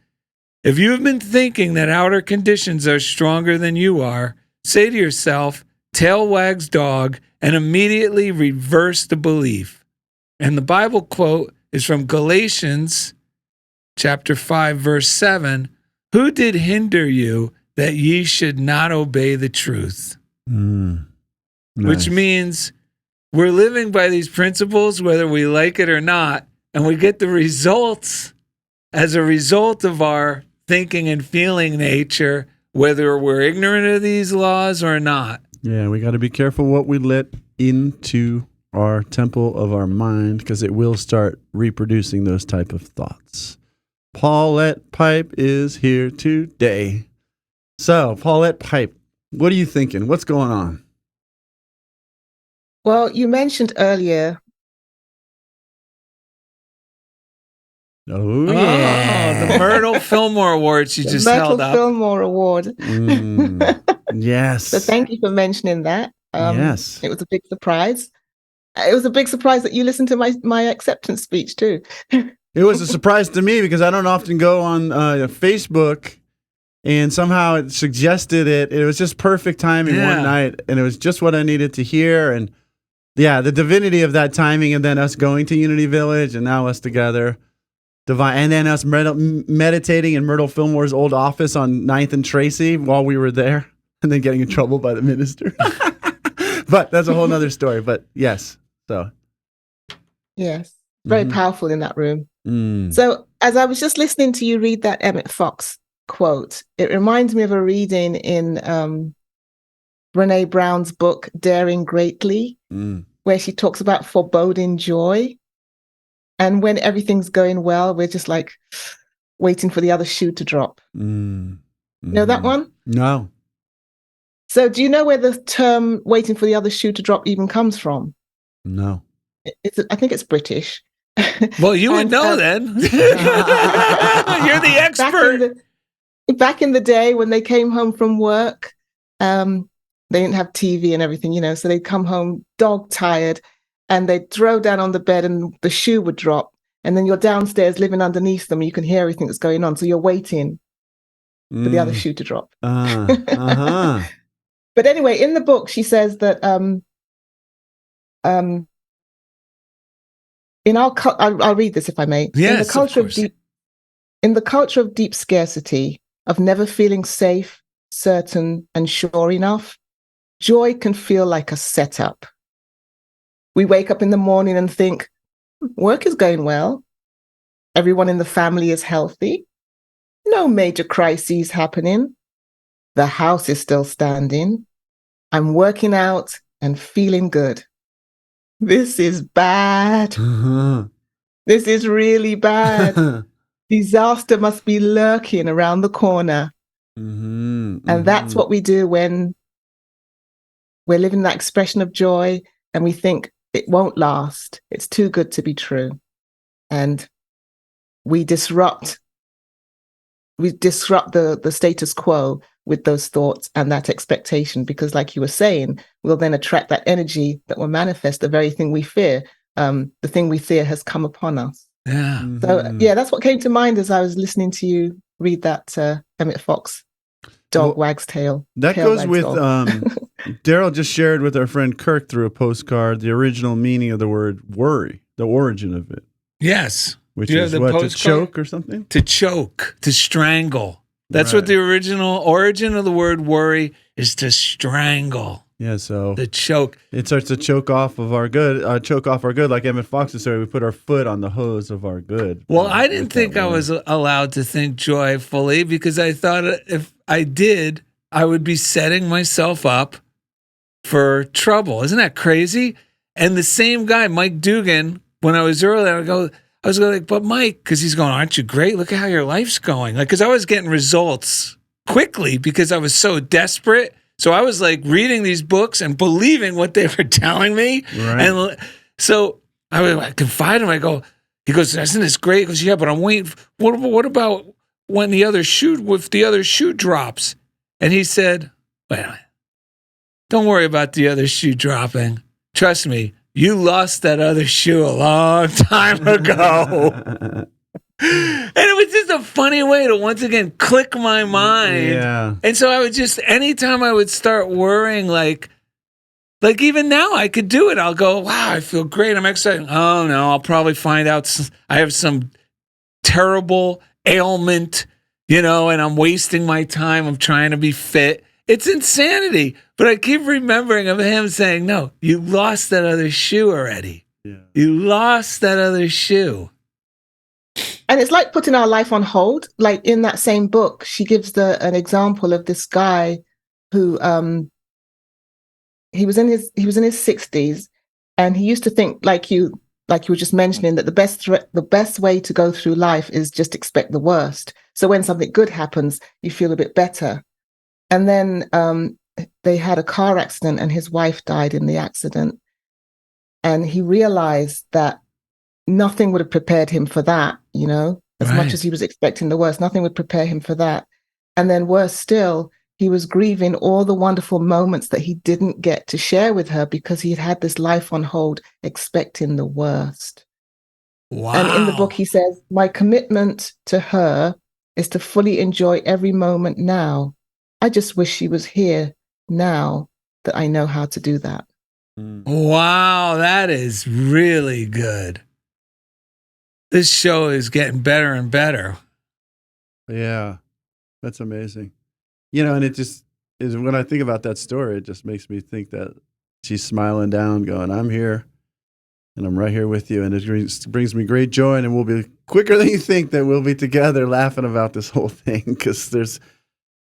Speaker 1: If you have been thinking that outer conditions are stronger than you are, say to yourself, tail wags dog, and immediately reverse the belief. And the Bible quote is from Galatians chapter 5, verse 7. Who did hinder you that ye should not obey the truth?
Speaker 2: Nice.
Speaker 1: Which means we're living by these principles, whether we like it or not, and we get the results as a result of our thinking and feeling nature, whether we're ignorant of these laws or not.
Speaker 2: Yeah, we got to be careful what we let into our temple of our mind, because it will start reproducing those type of thoughts. Paulette Pipe is here today. So, Paulette Pipe, what are you thinking? What's going on?
Speaker 4: Well, you mentioned earlier.
Speaker 2: Oh, yeah.
Speaker 1: The Myrtle Fillmore Award she just held up.
Speaker 4: Fillmore Award.
Speaker 2: Yes.
Speaker 4: So thank you for mentioning that.
Speaker 2: Yes.
Speaker 4: It was a big surprise. It was a big surprise that you listened to my acceptance speech too.
Speaker 2: It was a surprise to me because I don't often go on Facebook, and somehow it suggested it. It was just perfect timing one night, and it was just what I needed to hear. And yeah, the divinity of that timing, and then us going to Unity Village, and now us together. Divine, and then us meditating in Myrtle Fillmore's old office on 9th and Tracy while we were there, and then getting in trouble by the minister. But that's a whole nother story. But yes, so.
Speaker 4: Yes, very powerful in that room.
Speaker 2: Mm.
Speaker 4: So as I was just listening to you read that Emmett Fox quote, it reminds me of a reading in Brene Brown's book, Daring Greatly, where she talks about foreboding joy. And when everything's going well, we're just like waiting for the other shoe to drop. Know that one?
Speaker 2: No.
Speaker 4: So do you know where the term waiting for the other shoe to drop even comes from?
Speaker 2: No.
Speaker 4: I think it's British.
Speaker 1: Well, you would know then. You're the expert.
Speaker 4: Back in the day when they came home from work, they didn't have TV and everything, so they'd come home dog tired, and they'd throw down on the bed and the shoe would drop. And then you're downstairs living underneath them and you can hear everything that's going on. So you're waiting for the other shoe to drop.
Speaker 2: Uh-huh.
Speaker 4: But anyway, in the book, she says that I'll read this if I may.
Speaker 1: Yes,
Speaker 4: in the culture of deep scarcity, of never feeling safe, certain, and sure enough, joy can feel like a setup. We wake up in the morning and think, work is going well. Everyone in the family is healthy. No major crises happening. The house is still standing. I'm working out and feeling good. This is bad. This is really bad. Disaster must be lurking around the corner. And that's what we do when we're living that expression of joy and we think it won't last. It's too good to be true. And we disrupt the status quo with those thoughts and that expectation, because like you were saying, we'll then attract that energy that will manifest the very thing we fear. The thing we fear has come upon us.
Speaker 1: Yeah.
Speaker 4: So yeah, that's what came to mind as I was listening to you read that Emmett Fox, Dog Wags Tail.
Speaker 2: That
Speaker 4: tail
Speaker 2: goes
Speaker 4: wags
Speaker 2: with,
Speaker 4: dog.
Speaker 2: Darrell just shared with our friend Kirk through a postcard the original meaning of the word worry, the origin of it.
Speaker 1: Yes.
Speaker 2: Which
Speaker 1: Do you
Speaker 2: is
Speaker 1: have the
Speaker 2: what, to
Speaker 1: postcard?
Speaker 2: choke or something?
Speaker 1: To choke, to strangle. That's
Speaker 2: Right.
Speaker 1: what the original origin of the word worry is, to strangle.
Speaker 2: Yeah, so
Speaker 1: The choke.
Speaker 2: it starts to choke off our good, like Emmett Fox would say, we put our foot on the hose of our good.
Speaker 1: Well, I didn't think I was allowed to think joyfully, because I thought if I did, I would be setting myself up for trouble. Isn't that crazy? And the same guy, Mike Dugan, when I was early, I was like, but Mike, because he's going, aren't you great? Look at how your life's going. Like, because I was getting results quickly because I was so desperate So I was like reading these books and believing what they were telling me.
Speaker 2: Right.
Speaker 1: And so I confide in him. I go, he goes, isn't this great? He goes, yeah, but I'm waiting. What about when if the other shoe drops? And he said, wait a minute. Don't worry about the other shoe dropping. Trust me, you lost that other shoe a long time ago. And it was just a funny way to once again click my mind.
Speaker 2: Yeah.
Speaker 1: And so I would just, anytime I would start worrying, like even now I could do it. I'll go, wow, I feel great. I'm excited. Oh no, I'll probably find out I have some terrible ailment, and I'm wasting my time. I'm trying to be fit. It's insanity. But I keep remembering of him saying, no, you lost that other shoe already.
Speaker 2: Yeah.
Speaker 1: You lost that other shoe.
Speaker 4: And it's like putting our life on hold. Like in that same book, she gives an example of this guy who he was in his 60s, and he used to think like you were just mentioning, that the best way to go through life is just expect the worst. So when something good happens, you feel a bit better. And then they had a car accident, and his wife died in the accident. And he realized that nothing would have prepared him for that, as much as he was expecting the worst. Nothing would prepare him for that. And then worse still, he was grieving all the wonderful moments that he didn't get to share with her because he had this life on hold, expecting the worst.
Speaker 1: Wow.
Speaker 4: And in the book, he says, my commitment to her is to fully enjoy every moment now. I just wish she was here now that I know how to do that.
Speaker 1: Wow, that is really good. This show is getting better and better.
Speaker 2: Yeah, that's amazing. And it just is, when I think about that story, it just makes me think that she's smiling down, going, I'm here, and I'm right here with you. And it brings me great joy, and it will be quicker than you think that we'll be together laughing about this whole thing, because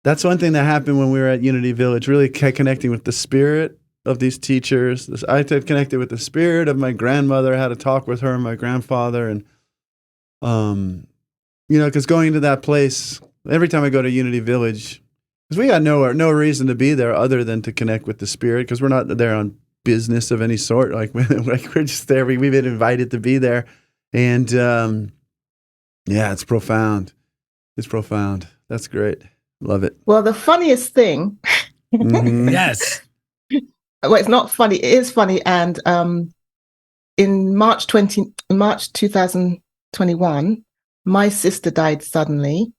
Speaker 2: that's one thing that happened when we were at Unity Village, really connecting with the spirit of these teachers. I connected with the spirit of my grandmother, had a talk with her and my grandfather. And, because going into that place, every time I go to Unity Village, because we got no reason to be there other than to connect with the spirit, because we're not there on business of any sort. Like we're just there. We've been invited to be there. And, it's profound. It's profound. That's great. Love it.
Speaker 4: Well, the funniest thing.
Speaker 1: Yes.
Speaker 4: Well, it's not funny. It is funny. And in March 2021, my sister died suddenly.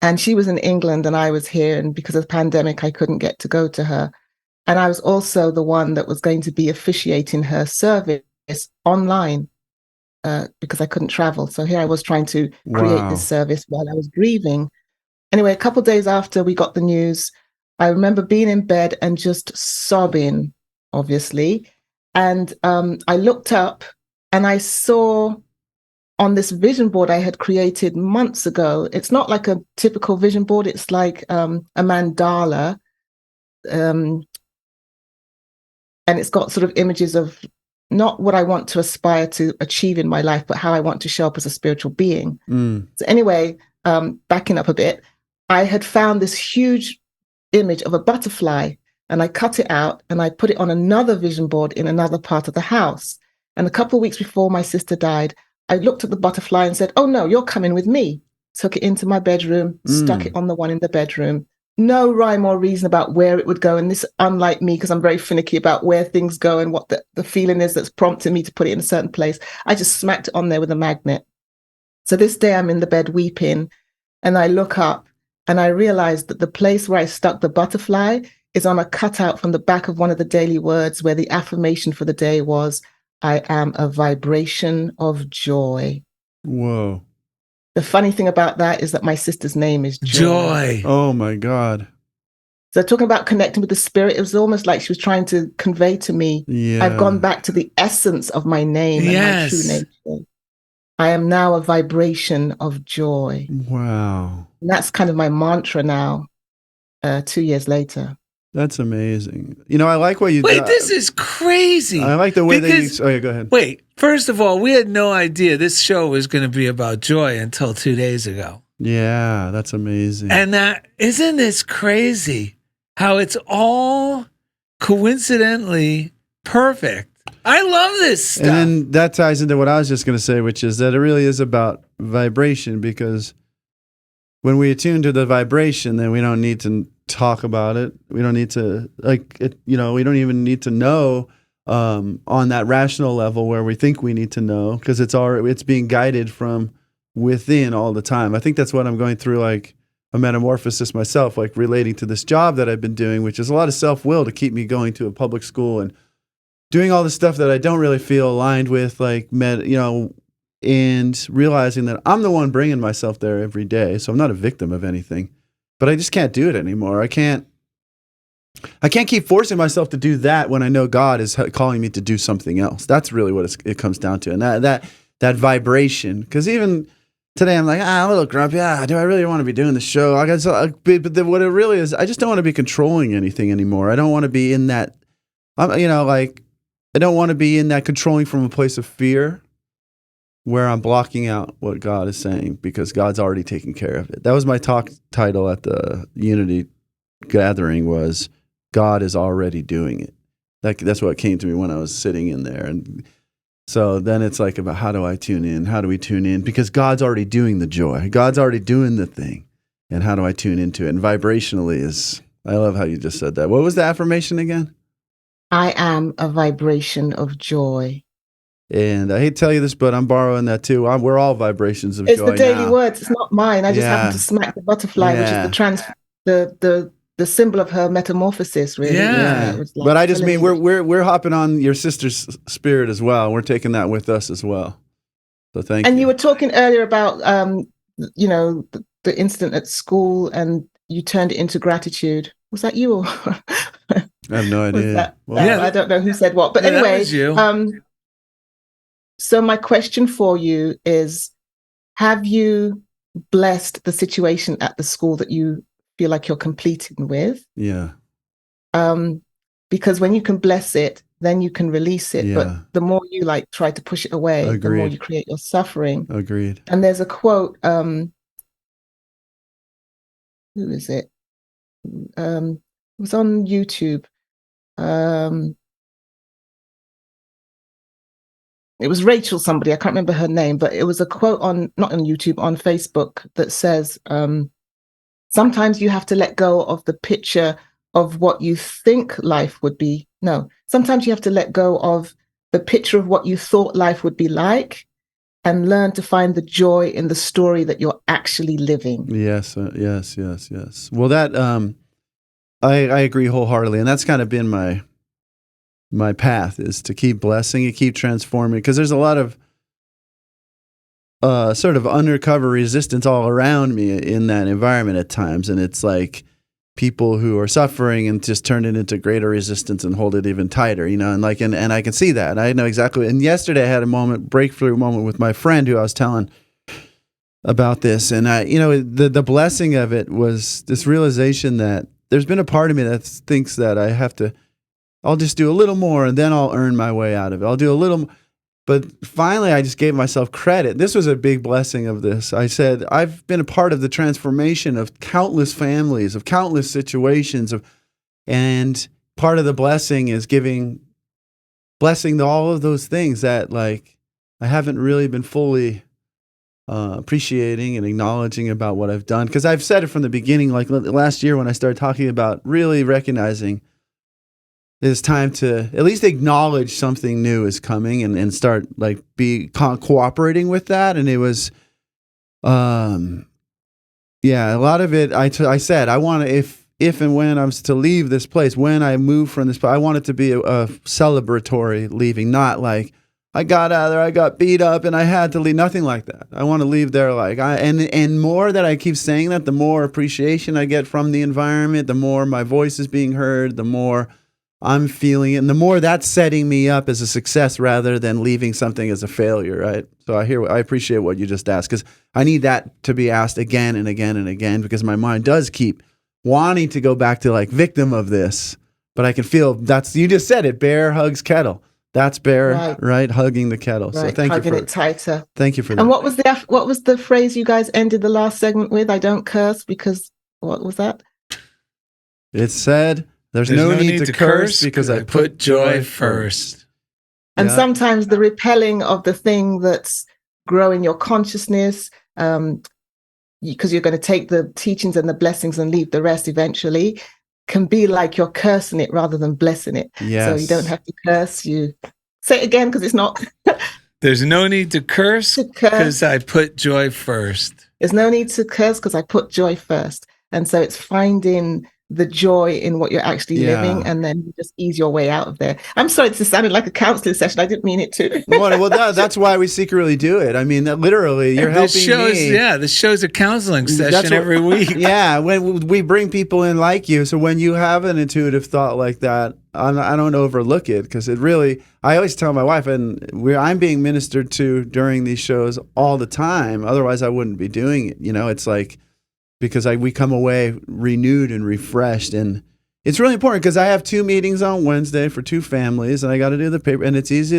Speaker 4: And she was in England and I was here. And because of the pandemic, I couldn't get to go to her. And I was also the one that was going to be officiating her service online because I couldn't travel. So here I was trying to create this service while I was grieving. Anyway, a couple of days after we got the news, I remember being in bed and just sobbing, obviously. And I looked up and I saw on this vision board I had created months ago. It's not like a typical vision board. It's like a mandala. And it's got sort of images of not what I want to aspire to achieve in my life, but how I want to show up as a spiritual being. So anyway, backing up a bit, I had found this huge image of a butterfly, and I cut it out and I put it on another vision board in another part of the house. And a couple of weeks before my sister died, I looked at the butterfly and said, oh no, you're coming with me. Took it into my bedroom, stuck it on the one in the bedroom. No rhyme or reason about where it would go. And this, unlike me, because I'm very finicky about where things go and what the feeling is that's prompting me to put it in a certain place, I just smacked it on there with a magnet. So this day I'm in the bed weeping, and I look up and I realized that the place where I stuck the butterfly is on a cutout from the back of one of the daily words, where the affirmation for the day was, I am a vibration of joy.
Speaker 2: Whoa.
Speaker 4: The funny thing about that is that my sister's name is Joy.
Speaker 2: Oh my God.
Speaker 4: So talking about connecting with the spirit, it was almost like she was trying to convey to me, I've gone back to the essence of my name and my true nature. I am now a vibration of joy.
Speaker 2: Wow.
Speaker 4: And that's kind of my mantra now, 2 years later.
Speaker 2: That's amazing. I like what you
Speaker 1: Wait, this is crazy.
Speaker 2: I like the way that you... Oh, yeah, go ahead.
Speaker 1: Wait, first of all, we had no idea this show was going to be about joy until 2 days ago.
Speaker 2: Yeah, that's amazing.
Speaker 1: And isn't this crazy? how it's all coincidentally perfect. I love this stuff.
Speaker 2: And then that ties into what I was just going to say, which is that it really is about vibration, because when we attune to the vibration, then we don't need to talk about it. We don't need to we don't even need to know on that rational level where we think we need to know, because it's being guided from within all the time. I think that's what I'm going through, like a metamorphosis myself, like relating to this job that I've been doing, which is a lot of self-will to keep me going to a public school and doing all the stuff that I don't really feel aligned with, like and realizing that I'm the one bringing myself there every day. So I'm not a victim of anything, but I just can't do it anymore. I can't keep forcing myself to do that when I know God is calling me to do something else. That's really what it comes down to. And that vibration, because even today I'm like, a little grumpy. Do I really want to be doing the show? But what it really is, I just don't want to be controlling anything anymore. I don't want to be in that, I don't want to be in that controlling from a place of fear where I'm blocking out what God is saying, because God's already taken care of it. That was my talk title at the Unity gathering, was God is already doing it. That's what came to me when I was sitting in there. And so then it's like, about how do I tune in? How do we tune in? Because God's already doing the joy. God's already doing the thing. And how do I tune into it? And vibrationally I love how you just said that. What was the affirmation again?
Speaker 4: I am a vibration of joy.
Speaker 2: And I hate to tell you this, but I'm borrowing that too. We're all vibrations of
Speaker 4: It's
Speaker 2: joy.
Speaker 4: the daily
Speaker 2: now.
Speaker 4: words. It's not mine. I just happen to smack the butterfly, which is the symbol of her metamorphosis, really.
Speaker 1: Yeah.
Speaker 4: It was like,
Speaker 2: but I just mean we're hopping on your sister's spirit as well. We're taking that with us as well. So thank you.
Speaker 4: And you were talking earlier about the incident at school, and you turned it into gratitude. Was that you? Or
Speaker 2: I have no idea.
Speaker 4: I don't know who said what, but anyway,
Speaker 1: that was you.
Speaker 4: So my question for you is, have you blessed the situation at the school that you feel like you're completing with?
Speaker 2: Yeah.
Speaker 4: Because when you can bless it, then you can release it.
Speaker 2: Yeah.
Speaker 4: But the more you try to push it away,
Speaker 2: Agreed.
Speaker 4: the more you create your suffering.
Speaker 2: Agreed.
Speaker 4: And there's a quote, who is it? It was on YouTube. It was Rachel somebody, I can't remember her name, but it was a quote not on YouTube, on Facebook, that says, sometimes you have to let go of the picture of what you think life would be. No, sometimes you have to let go of the picture of what you thought life would be like, and learn to find the joy in the story that you're actually living.
Speaker 2: Yes. Well, that I agree wholeheartedly, and that's kind of been my path, is to keep blessing and keep transforming, because there's a lot of sort of undercover resistance all around me in that environment at times, and it's like people who are suffering and just turn it into greater resistance and hold it even tighter, and and I can see that. I know exactly. And yesterday I had a breakthrough moment with my friend who I was telling about this, and the blessing of it was this realization that there's been a part of me that thinks that I'll just do a little more and then I'll earn my way out of it. I'll do a little. But finally, I just gave myself credit. This was a big blessing of this. I said, I've been a part of the transformation of countless families, of countless situations, and part of the blessing is blessing all of those things that I haven't really been fully appreciating and acknowledging about what I've done. Because I've said it from the beginning, like last year when I started talking about really recognizing it's time to at least acknowledge something new is coming and start cooperating with that. And it was, a lot of it. I said, I want to, if and when I was to leave this place, when I move from this place, I want it to be a celebratory leaving, not like I got out of there, I got beat up and I had to leave. Nothing like that. I want to leave there and more that I keep saying that, the more appreciation I get from the environment, the more my voice is being heard, the more I'm feeling it, and the more that's setting me up as a success rather than leaving something as a failure, right? So I appreciate what you just asked, because I need that to be asked again and again and again, because my mind does keep wanting to go back to victim of this, but I can feel you just said it, bear hugs kettle. That's bear, right? Hugging the kettle. Right. So thank you for
Speaker 4: hugging it tighter.
Speaker 2: Thank you for that.
Speaker 4: And what was the phrase you guys ended the last segment with? I don't curse because what was that?
Speaker 2: It said, there's no need to curse because I put joy first.
Speaker 4: And
Speaker 2: Yeah.
Speaker 4: sometimes the repelling of the thing that's growing your consciousness, because you're going to take the teachings and the blessings and leave the rest eventually, can be like you're cursing it rather than blessing it.
Speaker 2: Yes.
Speaker 4: So you don't have to curse. You say it again because it's not.
Speaker 1: There's no need to curse because I put joy first.
Speaker 4: There's no need to curse because I put joy first. And so it's finding the joy in what you're actually living, and then you just ease your way out of there. I'm sorry, this sounded like a counseling session. I didn't mean it to.
Speaker 2: Well, that's why we secretly do it. I mean, that literally, you're helping me.
Speaker 1: Yeah, this show's a counseling session every week.
Speaker 2: Yeah, when we bring people in like you, so when you have an intuitive thought like that, I don't overlook it, because it really, I always tell my wife, and I'm being ministered to during these shows all the time. Otherwise, I wouldn't be doing it. It's like, because we come away renewed and refreshed. And it's really important because I have 2 meetings on Wednesday for 2 families, and I got to do the paper. And it's easy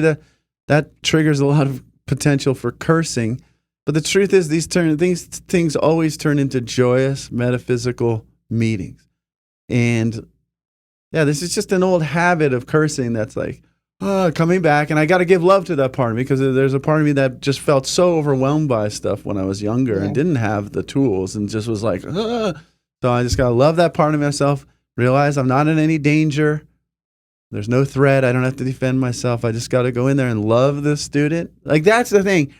Speaker 2: that triggers a lot of potential for cursing. But the truth is, these things always turn into joyous metaphysical meetings. And yeah, this is just an old habit of cursing that's like, coming back. And I got to give love to that part of me, because there's a part of me that just felt so overwhelmed by stuff when I was younger and didn't have the tools and just was like, So I just got to love that part of myself, realize I'm not in any danger. There's no threat. I don't have to defend myself. I just got to go in there and love the student. Like, that's the thing.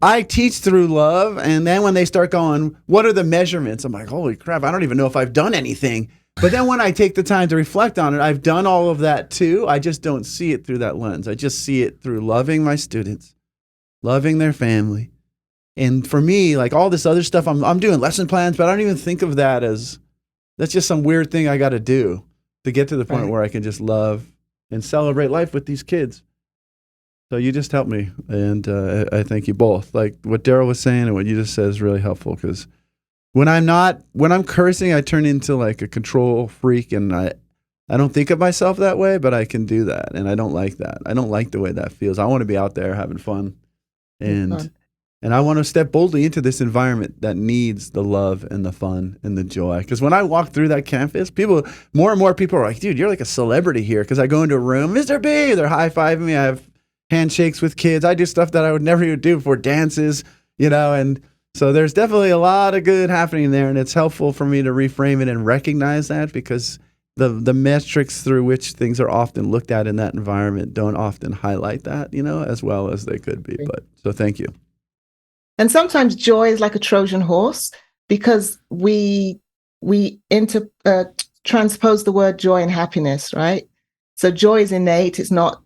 Speaker 2: I teach through love. And then when they start going, what are the measurements? I'm like, holy crap, I don't even know if I've done anything. But then when I take the time to reflect on it, I've done all of that too. I just don't see it through that lens. I just see it through loving my students, loving their family. And for me, like, all this other stuff, I'm doing lesson plans, but I don't even think of that as, that's just some weird thing I got to do to get to the point where I can just love and celebrate life with these kids. So you just helped me. And I thank you both. Like what Darrell was saying and what you just said is really helpful, because when I'm cursing, I turn into like a control freak, and I don't think of myself that way, but I can do that. And I don't like that. I don't like the way that feels. I want to be out there having fun. And I want to step boldly into this environment that needs the love and the fun and the joy. Because when I walk through that campus, more and more people are like, dude, you're like a celebrity here. Because I go into a room, Mr. B, they're high-fiving me. I have handshakes with kids. I do stuff that I would never even do before dances, and so there's definitely a lot of good happening there, and it's helpful for me to reframe it and recognize that, because the metrics through which things are often looked at in that environment don't often highlight that, as well as they could be. But so thank you.
Speaker 4: And sometimes joy is like a Trojan horse, because we transpose the word joy and happiness, right? So joy is innate; it's not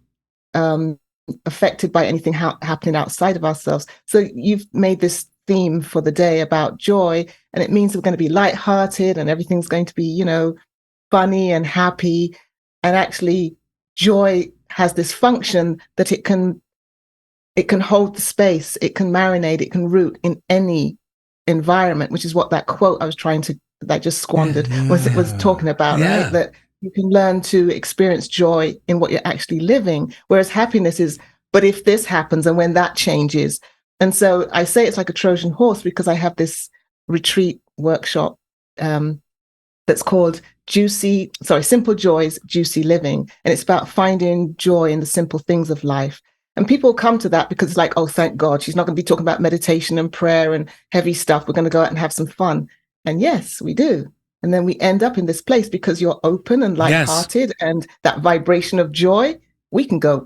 Speaker 4: affected by anything happening outside of ourselves. So you've made this theme for the day about joy, and it means we're going to be lighthearted and everything's going to be, funny and happy. And actually, joy has this function that it can hold the space, it can marinate, it can root in any environment, which is what that quote I was that just squandered was talking about, right? That you can learn to experience joy in what you're actually living, whereas happiness is, but if this happens and when that changes. And so I say it's like a Trojan horse, because I have this retreat workshop that's called Simple Joys, Juicy Living. And it's about finding joy in the simple things of life. And people come to that because it's like, oh, thank God, she's not going to be talking about meditation and prayer and heavy stuff. We're going to go out and have some fun. And yes, we do. And then we end up in this place because you're open and lighthearted, and that vibration of joy, we can go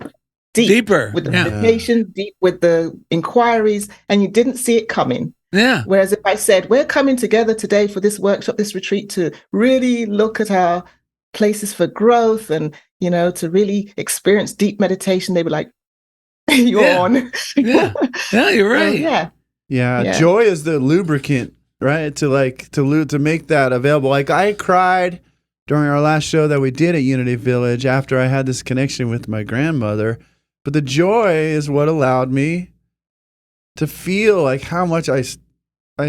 Speaker 4: deeper with the meditation, deep with the inquiries, and you didn't see it coming.
Speaker 1: Yeah.
Speaker 4: Whereas if I said, we're coming together today for this workshop, this retreat, to really look at our places for growth and, to really experience deep meditation, they were like, you're on.
Speaker 1: Yeah, you're right.
Speaker 4: So,
Speaker 2: yeah. Joy is the lubricant, right? To make that available. Like, I cried during our last show that we did at Unity Village after I had this connection with my grandmother. But the joy is what allowed me to feel like how much I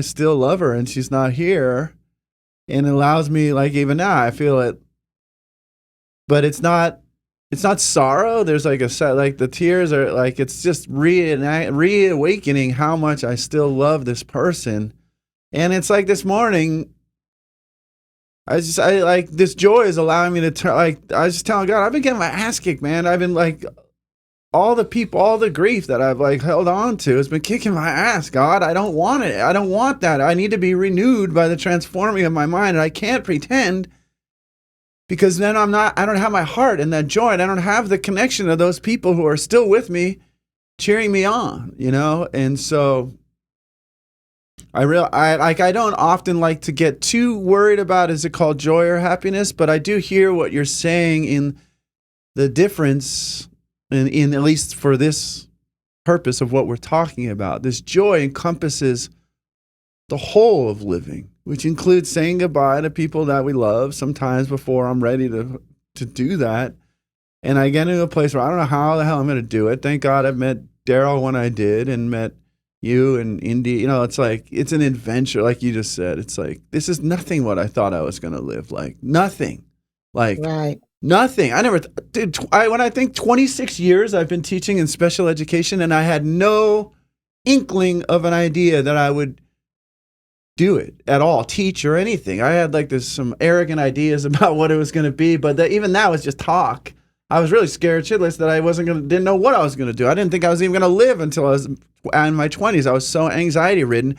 Speaker 2: still love her and she's not here. And it allows me, like, even now I feel it. But it's not sorrow. There's like the tears are like, it's just reawakening how much I still love this person. And it's like this morning, I like this joy is allowing me to turn. Like I was just telling God, I've been getting my ass kicked, man. I've been like all the grief that I've like held on to has been kicking my ass. God, I don't want it. I don't want that. I need to be renewed by the transforming of my mind, and I can't pretend because then I don't have my heart and that joy, and I don't have the connection of those people who are still with me, cheering me on, you know, and so. I don't often like to get too worried about is it called joy or happiness, but I do hear what you're saying in the difference in at least for this purpose of what we're talking about. This joy encompasses the whole of living, which includes saying goodbye to people that we love sometimes before I'm ready to do that. And I get into a place where I don't know how the hell I'm going to do it. Thank God I've met Darrell when I did and met you and Indy, you know, it's like, it's an adventure. Like you just said, it's like, this is nothing what I thought I was going to live like. Nothing. Like,
Speaker 4: Right.
Speaker 2: nothing. I never did. When I think 26 years I've been teaching in special education, and I had no inkling of an idea that I would do it at all, teach or anything. I had like some arrogant ideas about what it was going to be, but even that was just talk. I was really scared shitless that I didn't know what I was going to do. I didn't think I was even going to live until I was in my 20s. I was so anxiety ridden.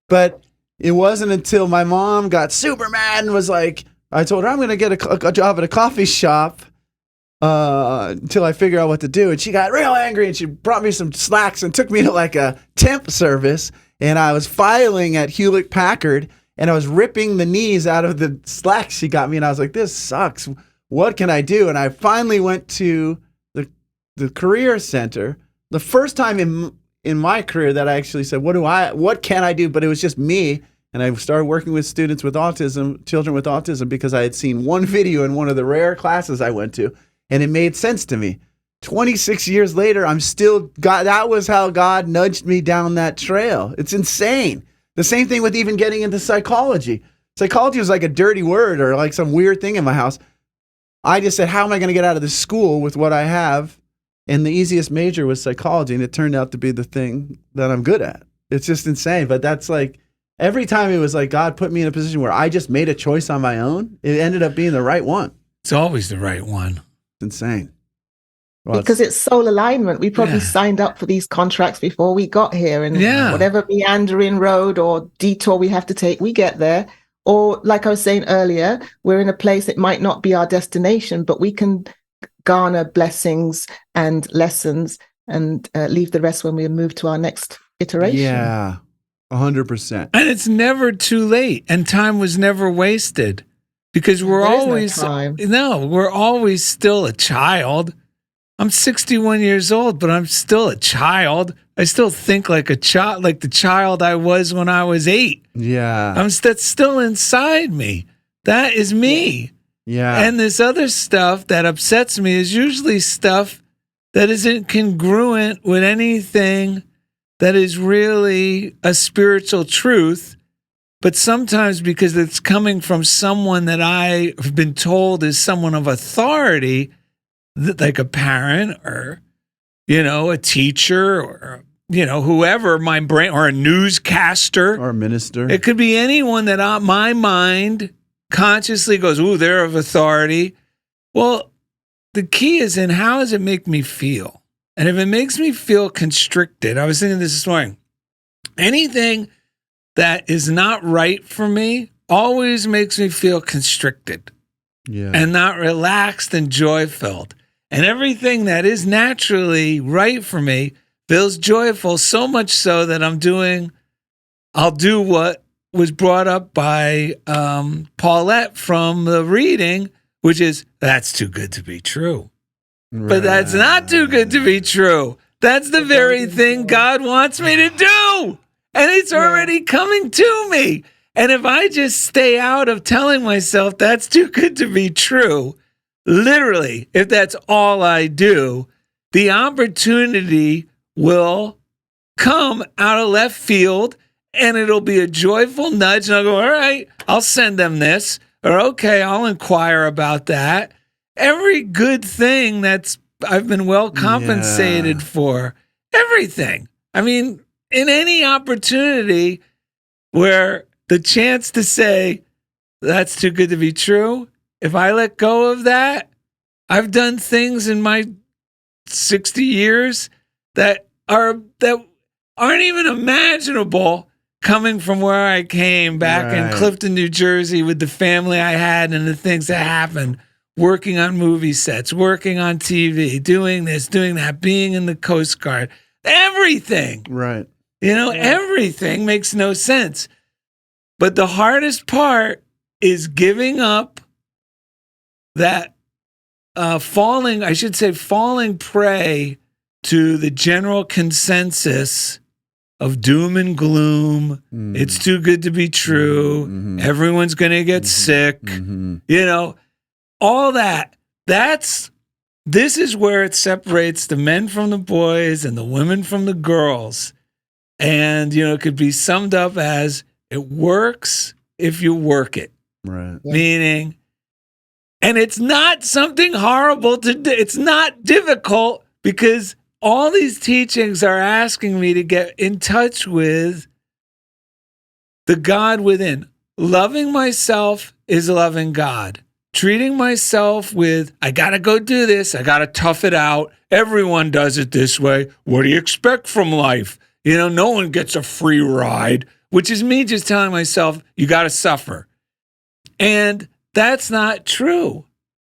Speaker 2: But it wasn't until my mom got super mad and was like, I told her I'm going to get a job at a coffee shop until I figure out what to do. And she got real angry and she brought me some slacks and took me to like a temp service. And I was filing at Hewlett Packard and I was ripping the knees out of the slacks she got me. And I was like, this sucks. What can I do? And I finally went to the career center. The first time in my career that I actually said, what can I do? But it was just me. And I started working with students with autism, children with autism, because I had seen one video in one of the rare classes I went to, and it made sense to me. 26 years later, I'm still that was how God nudged me down that trail. It's insane. The same thing with even getting into psychology. Psychology was like a dirty word or like some weird thing in my house. I just said, how am I going to get out of this school with what I have? And the easiest major was psychology, and it turned out to be the thing that I'm good at. It's just insane. But that's like, every time it was like God put me in a position where I just made a choice on my own, it ended up being the right one.
Speaker 1: It's always the right one.
Speaker 2: It's insane. Well,
Speaker 4: Because it's soul alignment. We probably signed up for these contracts before we got here. And whatever meandering road or detour we have to take, we get there. Or like I was saying earlier, we're in a place that might not be our destination, but we can garner blessings and lessons and leave the rest when we move to our next iteration.
Speaker 2: Yeah, 100%.
Speaker 1: And it's never too late. And time was never wasted because we're always still a child. I'm 61 years old, but I'm still a child. I still think like a child, like the child I was when I was 8.
Speaker 2: Yeah.
Speaker 1: That's still inside me. That is me.
Speaker 2: Yeah.
Speaker 1: And this other stuff that upsets me is usually stuff that isn't congruent with anything that is really a spiritual truth. But sometimes because it's coming from someone that I have been told is someone of authority, like a parent or, a teacher or, whoever, my brain, or a newscaster.
Speaker 2: Or a minister.
Speaker 1: It could be anyone that my mind consciously goes, ooh, they're of authority. Well, the key is in how does it make me feel? And if it makes me feel constricted, I was thinking this morning, anything that is not right for me always makes me feel constricted and not relaxed and joy-filled. And everything that is naturally right for me feels joyful, so much so that I'll do what was brought up by Paulette from the reading, which is, that's too good to be true. Right. But that's not too good to be true. That's the very thing God wants me to do. And it's already coming to me. And if I just stay out of telling myself that's too good to be true, literally, if that's all I do, the opportunity will come out of left field and it'll be a joyful nudge. And I'll go, all right, I'll send them this. Or, okay, I'll inquire about that. Every good thing I've been well compensated for. Everything. I mean, in any opportunity where the chance to say, that's too good to be true. If I let go of that, I've done things in my 60 years that aren't even imaginable coming from where I came back in
Speaker 2: Right.
Speaker 1: Clifton, New Jersey with the family I had and the things that happened, working on movie sets, working on TV, doing this, doing that, being in the Coast Guard, everything.
Speaker 2: Right.
Speaker 1: Everything makes no sense. But the hardest part is giving up that falling prey to the general consensus of doom and gloom. It's too good to be true. Everyone's going to get sick. All that. This is where it separates the men from the boys and the women from the girls. And, it could be summed up as it works if you work it.
Speaker 2: Right.
Speaker 4: Yeah.
Speaker 1: Meaning, and it's not something horrible to do. It's not difficult because all these teachings are asking me to get in touch with the God within. Loving myself is loving God. Treating myself with, I got to go do this. I got to tough it out. Everyone does it this way. What do you expect from life? No one gets a free ride, which is me just telling myself, you got to suffer. And that's not true.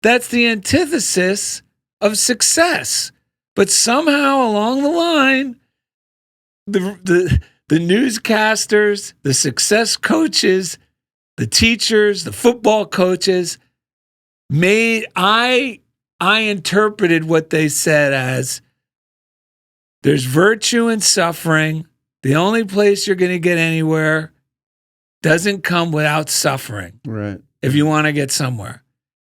Speaker 1: That's the antithesis of success. But somehow along the line, the newscasters, the success coaches, the teachers, the football coaches I interpreted what they said as there's virtue in suffering. The only place you're going to get anywhere doesn't come without suffering.
Speaker 2: Right.
Speaker 1: If you want to get somewhere.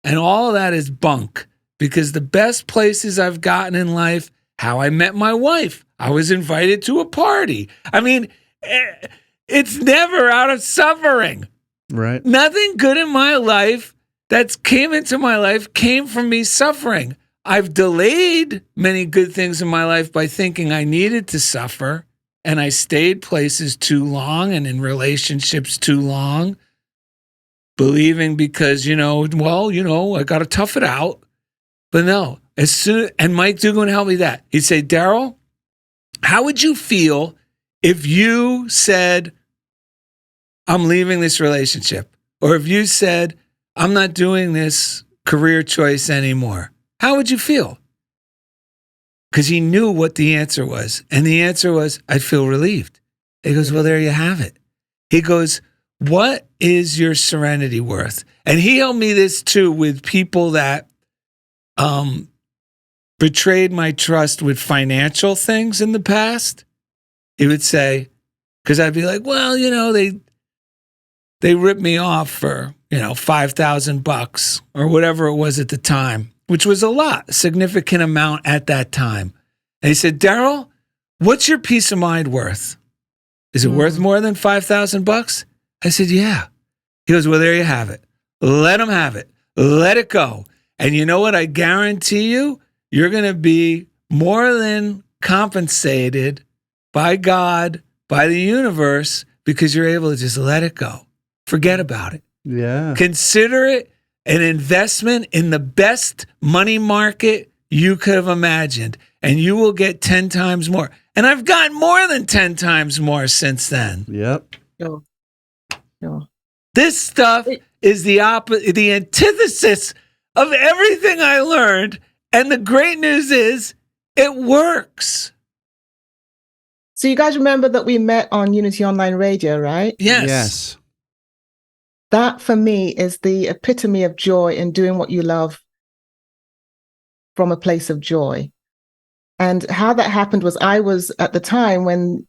Speaker 1: And all of that is bunk because the best places I've gotten in life, how I met my wife, I was invited to a party. I mean, it's never out of suffering.
Speaker 2: Right.
Speaker 1: Nothing good in my life that came into my life came from me suffering. I've delayed many good things in my life by thinking I needed to suffer, and I stayed places too long and in relationships too long, believing because, I got to tough it out. But no, and Mike Dugan helped me that. He'd say, Darrell, how would you feel if you said, I'm leaving this relationship? Or if you said, I'm not doing this career choice anymore? How would you feel? Because he knew what the answer was. And the answer was, I'd feel relieved. He goes, well, there you have it. He goes, what is your serenity worth? And he helped me this too with people that betrayed my trust with financial things in the past. He would say, because I'd be like, well, they ripped me off for, $5,000 or whatever it was at the time, which was a significant amount at that time. And he said, Darrell, what's your peace of mind worth? Is it worth more than $5,000? I said, yeah. He goes, well, there you have it. Let them have it. Let it go. And you know what? I guarantee you're going to be more than compensated by God, by the universe, because you're able to just let it go. Forget about it.
Speaker 2: Yeah.
Speaker 1: Consider it an investment in the best money market you could have imagined, and you will get 10 times more. And I've got more than 10 times more since then.
Speaker 2: Yep.
Speaker 4: Sure.
Speaker 1: This stuff is the antithesis of everything I learned. And the great news is it works.
Speaker 4: So you guys remember that we met on Unity Online Radio, right?
Speaker 1: Yes.
Speaker 4: That for me is the epitome of joy in doing what you love from a place of joy. And how that happened was I was at the time when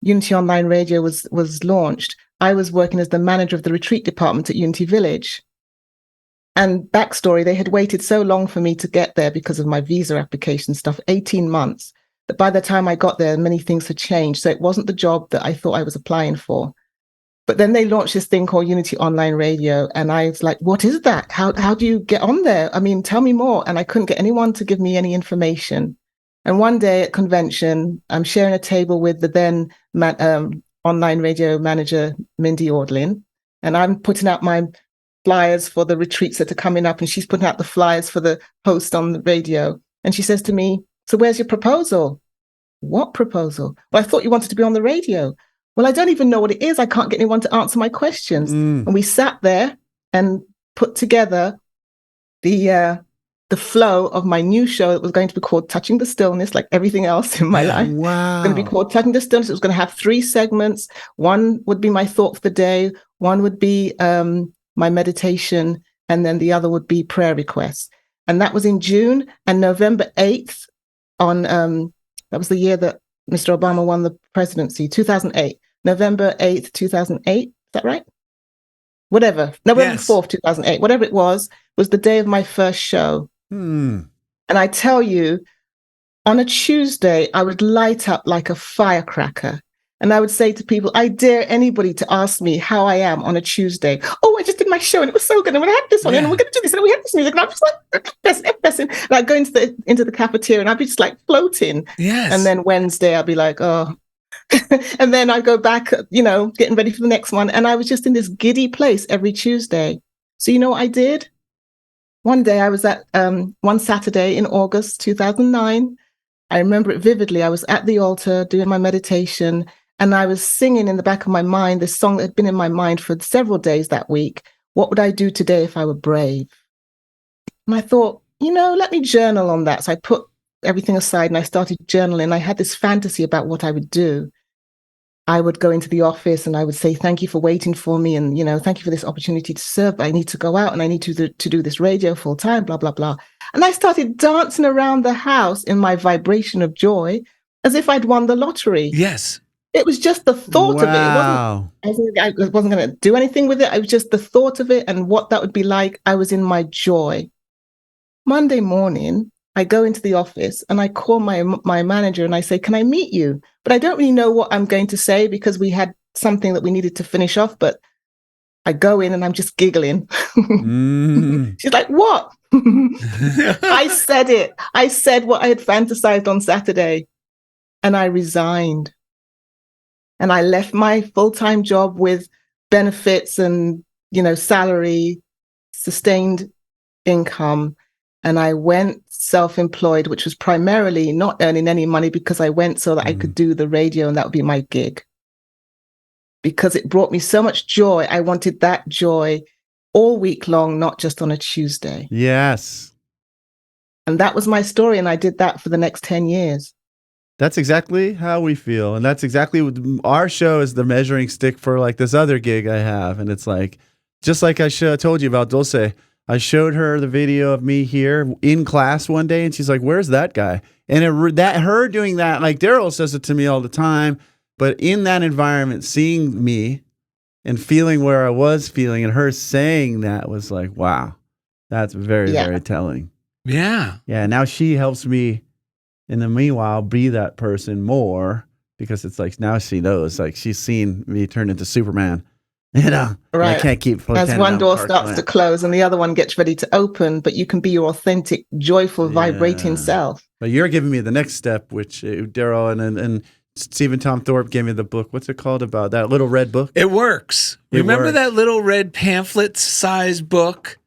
Speaker 4: Unity Online Radio was launched, I was working as the manager of the retreat department at Unity Village. And backstory, they had waited so long for me to get there because of my visa application stuff, 18 months, that by the time I got there, many things had changed. So it wasn't the job that I thought I was applying for. But then they launched this thing called Unity Online Radio. And I was like, what is that? How do you get on there? I mean, tell me more. And I couldn't get anyone to give me any information. And one day at convention, I'm sharing a table with the then online radio manager, Mindy Ordlin. and I'm putting out my flyers for the retreats that are coming up, and she's putting out the flyers for the host on the radio. And she says to me, so where's your proposal? What proposal? Well, I thought you wanted to be on the radio. Well, I don't even know what it is. I can't get anyone to answer my questions. And we sat there and put together the flow of my new show that was going to be called Touching the Stillness, like everything else in my life.
Speaker 2: Wow.
Speaker 4: It's going to be called Touching the Stillness. It was going to have 3 segments. One would be my thought for the day. One would be my meditation. And then the other would be prayer requests. And that was in June. And November 8th on, that was the year that Mr. Obama won the presidency, 2008. November 8th, 2008. Is that right? Whatever. November 4th, 2008. Whatever it was the day of my first show. And I tell you, on a Tuesday, I would light up like a firecracker. And I would say to people, I dare anybody to ask me how I am on a Tuesday. Oh, I just did my show and it was so good. And we had this one and we're going to do this and we had this music. And I'm just like, pressing. And I'd go into the cafeteria and I'd be just like floating.
Speaker 1: Yes.
Speaker 4: And then Wednesday, I'd be like, oh. And then I'd go back, getting ready for the next one. And I was just in this giddy place every Tuesday. So you know what I did? One day I was at one Saturday in August 2009. I remember it vividly. I was at the altar doing my meditation and I was singing in the back of my mind this song that had been in my mind for several days that week. What would I do today if I were brave? And I thought, let me journal on that. So I put everything aside and I started journaling. I had this fantasy about what I would do. I would go into the office and I would say, thank you for waiting for me. And, thank you for this opportunity to serve. I need to go out and I need to do this radio full time, blah, blah, blah. And I started dancing around the house in my vibration of joy as if I'd won the lottery.
Speaker 1: Yes.
Speaker 4: It was just the thought of it. I wasn't going to do anything with it. It was just the thought of it and what that would be like. I was in my joy. Monday morning, I go into the office and I call my manager and I say, can I meet you? But I don't really know what I'm going to say because we had something that we needed to finish off. But I go in and I'm just giggling. She's like, what? I said it. I said what I had fantasized on Saturday and I resigned. And I left my full-time job with benefits and, salary, sustained income. And I went self-employed, which was primarily not earning any money because I went so that I could do the radio and that would be my gig. Because it brought me so much joy. I wanted that joy all week long, not just on a Tuesday.
Speaker 2: Yes.
Speaker 4: And that was my story. And I did that for the next 10 years.
Speaker 2: That's exactly how we feel. And that's exactly what our show is, the measuring stick for like this other gig I have. And it's like, just like I told you about Dulce, I showed her the video of me here in class one day and she's like, where's that guy? And her doing that, like Darrell says it to me all the time, but in that environment, seeing me and feeling where I was feeling and her saying that was like, wow, that's very, very telling.
Speaker 1: Yeah.
Speaker 2: Yeah. Now she helps me in the meanwhile be that person more because it's like now she knows, like she's seen me turn into Superman. Right. I can't keep
Speaker 4: as one door starts to close and the other one gets ready to open, but you can be your authentic, joyful, vibrating self.
Speaker 2: But you're giving me the next step, which Darrell and Stephen Tom Thorpe gave me the book. What's it called about that little red book?
Speaker 1: It works. Remember that little red pamphlet size book?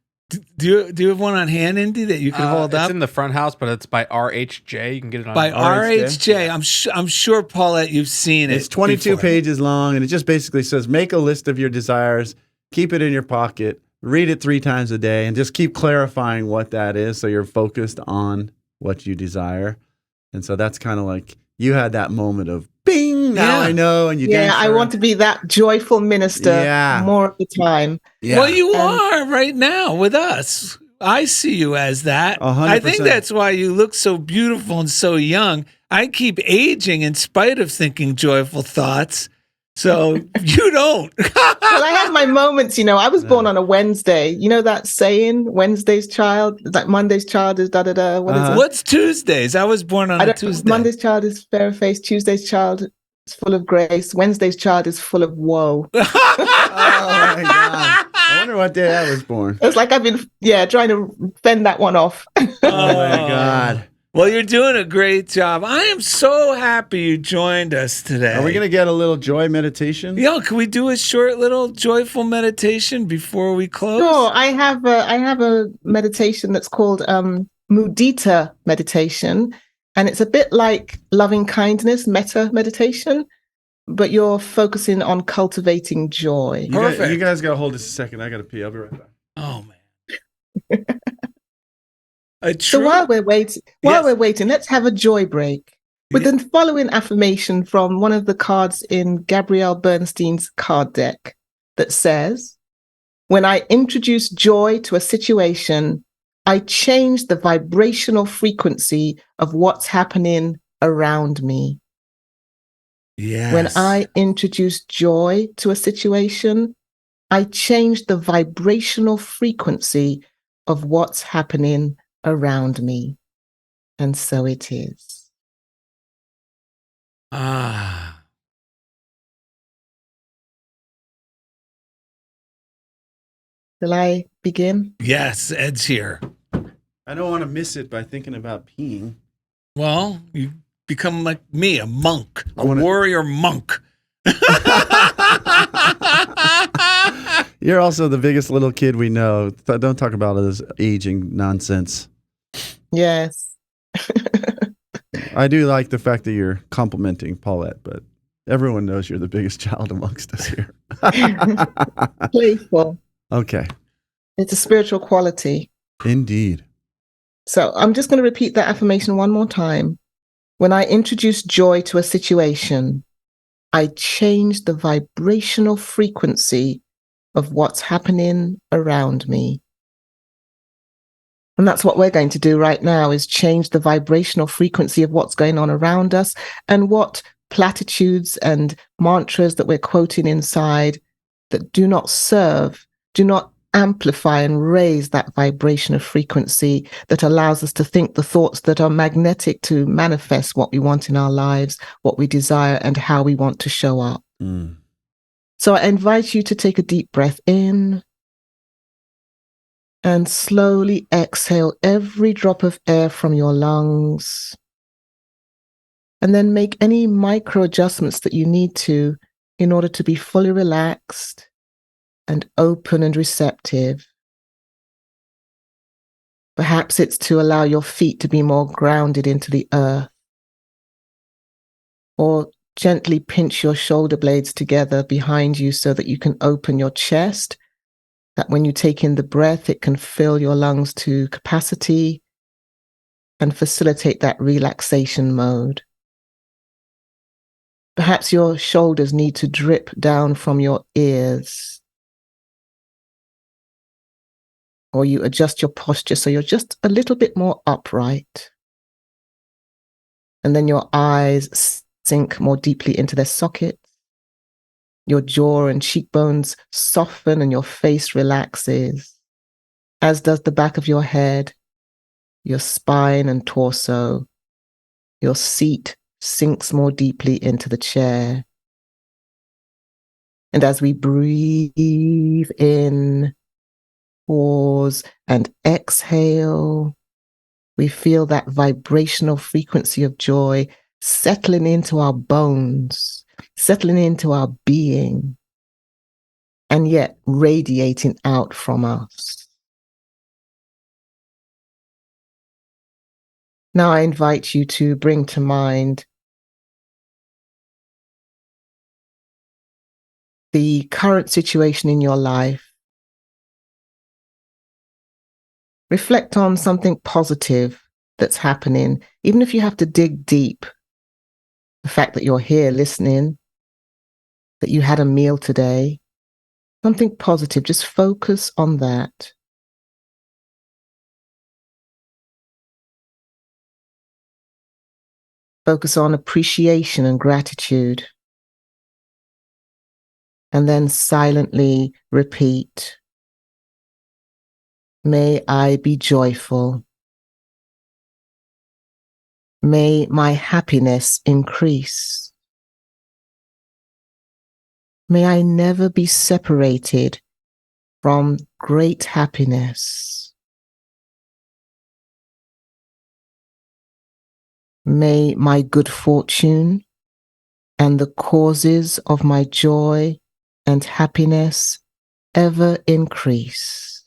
Speaker 1: Do you have one on hand, Indy, that you can hold up?
Speaker 3: It's in the front house, but it's by RHJ. You can get it on
Speaker 1: by RHJ. I'm sure, Paulette, you've seen it.
Speaker 2: It's 22 pages long, and it just basically says, make a list of your desires, keep it in your pocket, read it 3 times a day, and just keep clarifying what that is so you're focused on what you desire. And so that's kind of like you had that moment of bing, now I know, and you dance.
Speaker 4: I want to be that joyful minister more of the time.
Speaker 1: Yeah. Well, you are right now with us. I see you as that.
Speaker 2: 100%.
Speaker 1: I think that's why you look so beautiful and so young. I keep aging in spite of thinking joyful thoughts. So you don't.
Speaker 4: Well, I have my moments, I was born on a Wednesday. You know that saying, Wednesday's child, like Monday's child is da-da-da. What is it?
Speaker 1: What's Tuesdays? I was born on a Tuesday.
Speaker 4: Monday's child is fair-faced. Tuesday's child is full of grace. Wednesday's child is full of woe.
Speaker 2: Oh, my God. I wonder what day I was born.
Speaker 4: It's like I've been, trying to fend that one off.
Speaker 2: Oh, my God.
Speaker 1: Well, you're doing a great job. I am so happy you joined us today.
Speaker 2: Are we going to get a little joy meditation?
Speaker 1: Yo, can we do a short little joyful meditation before we close?
Speaker 4: Sure, I have a meditation that's called mudita meditation, and it's a bit like loving kindness, metta meditation, but you're focusing on cultivating joy.
Speaker 1: Perfect.
Speaker 2: You guys got to hold this a second. I got to pee. I'll be right back.
Speaker 1: Oh man.
Speaker 4: So while we're waiting, let's have a joy break with the following affirmation from one of the cards in Gabrielle Bernstein's card deck that says, "When I introduce joy to a situation, I change the vibrational frequency of what's happening around me."
Speaker 1: Yes.
Speaker 4: When I introduce joy to a situation, I change the vibrational frequency of what's happening around me. And so it is.
Speaker 1: Ah.
Speaker 4: Shall I begin?
Speaker 1: Yes, Ed's here.
Speaker 2: I don't want to miss it by thinking about peeing.
Speaker 1: Well, you become like me, a monk, a
Speaker 2: wanna-
Speaker 1: warrior monk.
Speaker 2: You're also the biggest little kid we know. Don't talk about this aging nonsense.
Speaker 4: Yes.
Speaker 2: I do like the fact that you're complimenting Paulette, but everyone knows you're the biggest child amongst us here.
Speaker 4: Playful.
Speaker 2: Okay.
Speaker 4: It's a spiritual quality.
Speaker 2: Indeed.
Speaker 4: So I'm just going to repeat that affirmation one more time. When I introduce joy to a situation, I change the vibrational frequency of what's happening around me. And that's what we're going to do right now, is change the vibrational frequency of what's going on around us, and what platitudes and mantras that we're quoting inside that do not serve, do not amplify and raise that vibrational frequency that allows us to think the thoughts that are magnetic to manifest what we want in our lives, what we desire, and how we want to show up. So I invite you to take a deep breath in and slowly exhale every drop of air from your lungs. And then make any micro adjustments that you need to in order to be fully relaxed and open and receptive. Perhaps it's to allow your feet to be more grounded into the earth, or gently pinch your shoulder blades together behind you so that you can open your chest, that when you take in the breath, it can fill your lungs to capacity and facilitate that relaxation mode. Perhaps your shoulders need to drip down from your ears, or you adjust your posture so you're just a little bit more upright. And then your eyes sink more deeply into their sockets. Your jaw and cheekbones soften and your face relaxes, as does the back of your head, your spine and torso. Your seat sinks more deeply into the chair. And as we breathe in, pause, and exhale, we feel that vibrational frequency of joy settling into our bones, settling into our being, and yet radiating out from us. Now I invite you to bring to mind the current situation in your life. Reflect on something positive that's happening, even if you have to dig deep. The fact that you're here listening, that you had a meal today, something positive, just focus on that. Focus on appreciation and gratitude. And then silently repeat, may I be joyful. May my happiness increase. May I never be separated from great happiness. May my good fortune and the causes of my joy and happiness ever increase.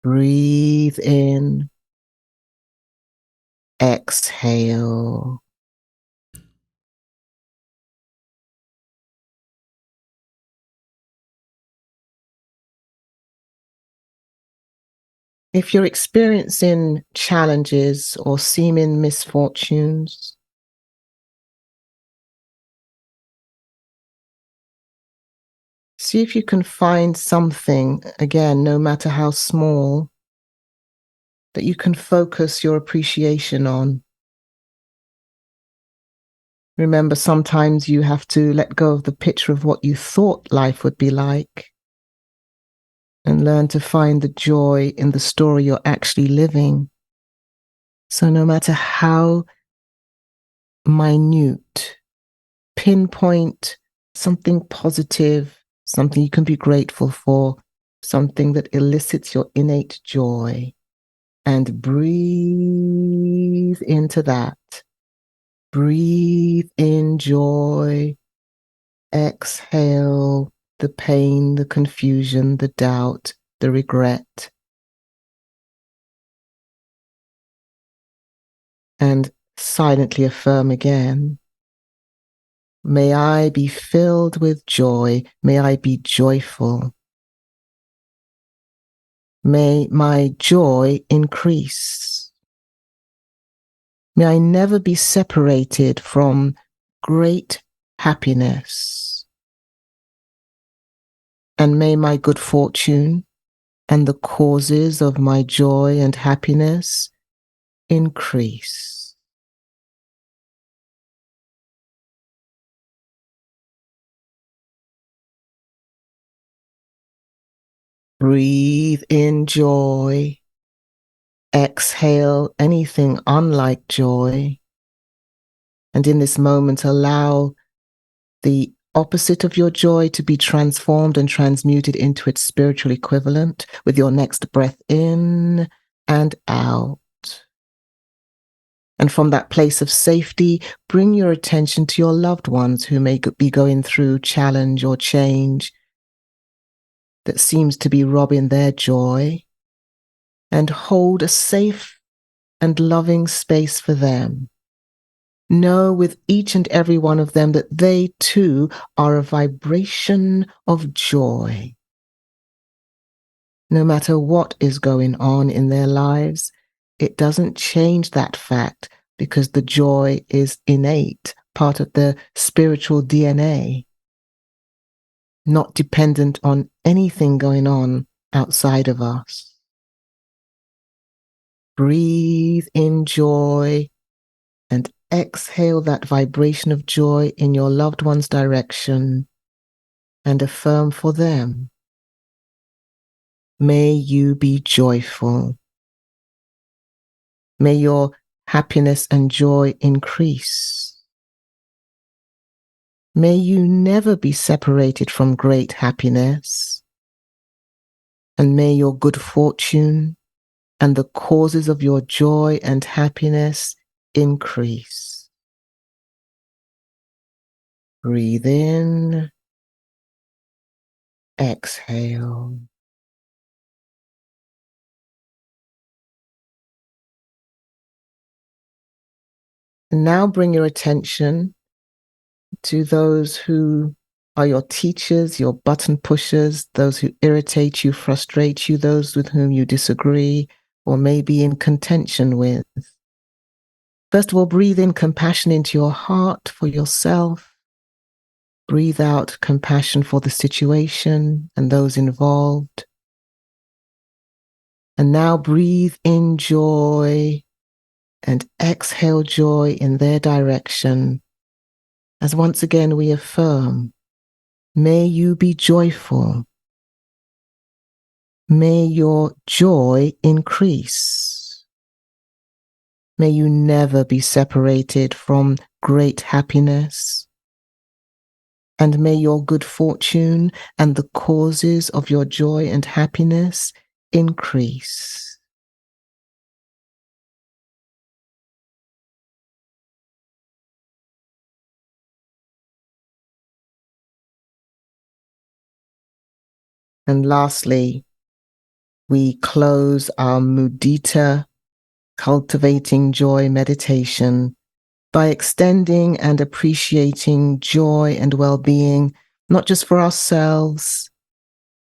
Speaker 4: Breathe in, exhale. If you're experiencing challenges or seeming misfortunes, see if you can find something, again, no matter how small, that you can focus your appreciation on. Remember, sometimes you have to let go of the picture of what you thought life would be like and learn to find the joy in the story you're actually living. So no matter how minute, pinpoint something positive, something you can be grateful for, something that elicits your innate joy, and breathe into that. Breathe in joy. Exhale the pain, the confusion, the doubt, the regret. And silently affirm again. May I be filled with joy. May I be joyful. May my joy increase. May I never be separated from great happiness. And may my good fortune and the causes of my joy and happiness increase. Breathe in joy. Exhale anything unlike joy. And in this moment, allow the opposite of your joy to be transformed and transmuted into its spiritual equivalent with your next breath in and out. And from that place of safety, bring your attention to your loved ones who may be going through challenge or change that seems to be robbing their joy, and hold a safe and loving space for them. Know with each and every one of them that they too are a vibration of joy. No matter what is going on in their lives, it doesn't change that fact because the joy is innate, part of the spiritual DNA, not dependent on anything going on outside of us. Breathe in joy and exhale that vibration of joy in your loved one's direction and affirm for them. May you be joyful. May your happiness and joy increase. May you never be separated from great happiness. And may your good fortune and the causes of your joy and happiness increase. Breathe in. Exhale. And now bring your attention to those who are your teachers, your button pushers, those who irritate you, frustrate you, those with whom you disagree or may be in contention with. First of all, breathe in compassion into your heart for yourself. Breathe out compassion for the situation and those involved. And now breathe in joy and exhale joy in their direction. As once again we affirm, may you be joyful. May your joy increase. May you never be separated from great happiness. And may your good fortune and the causes of your joy and happiness increase. And lastly, we close our mudita, cultivating joy meditation by extending and appreciating joy and well-being, not just for ourselves,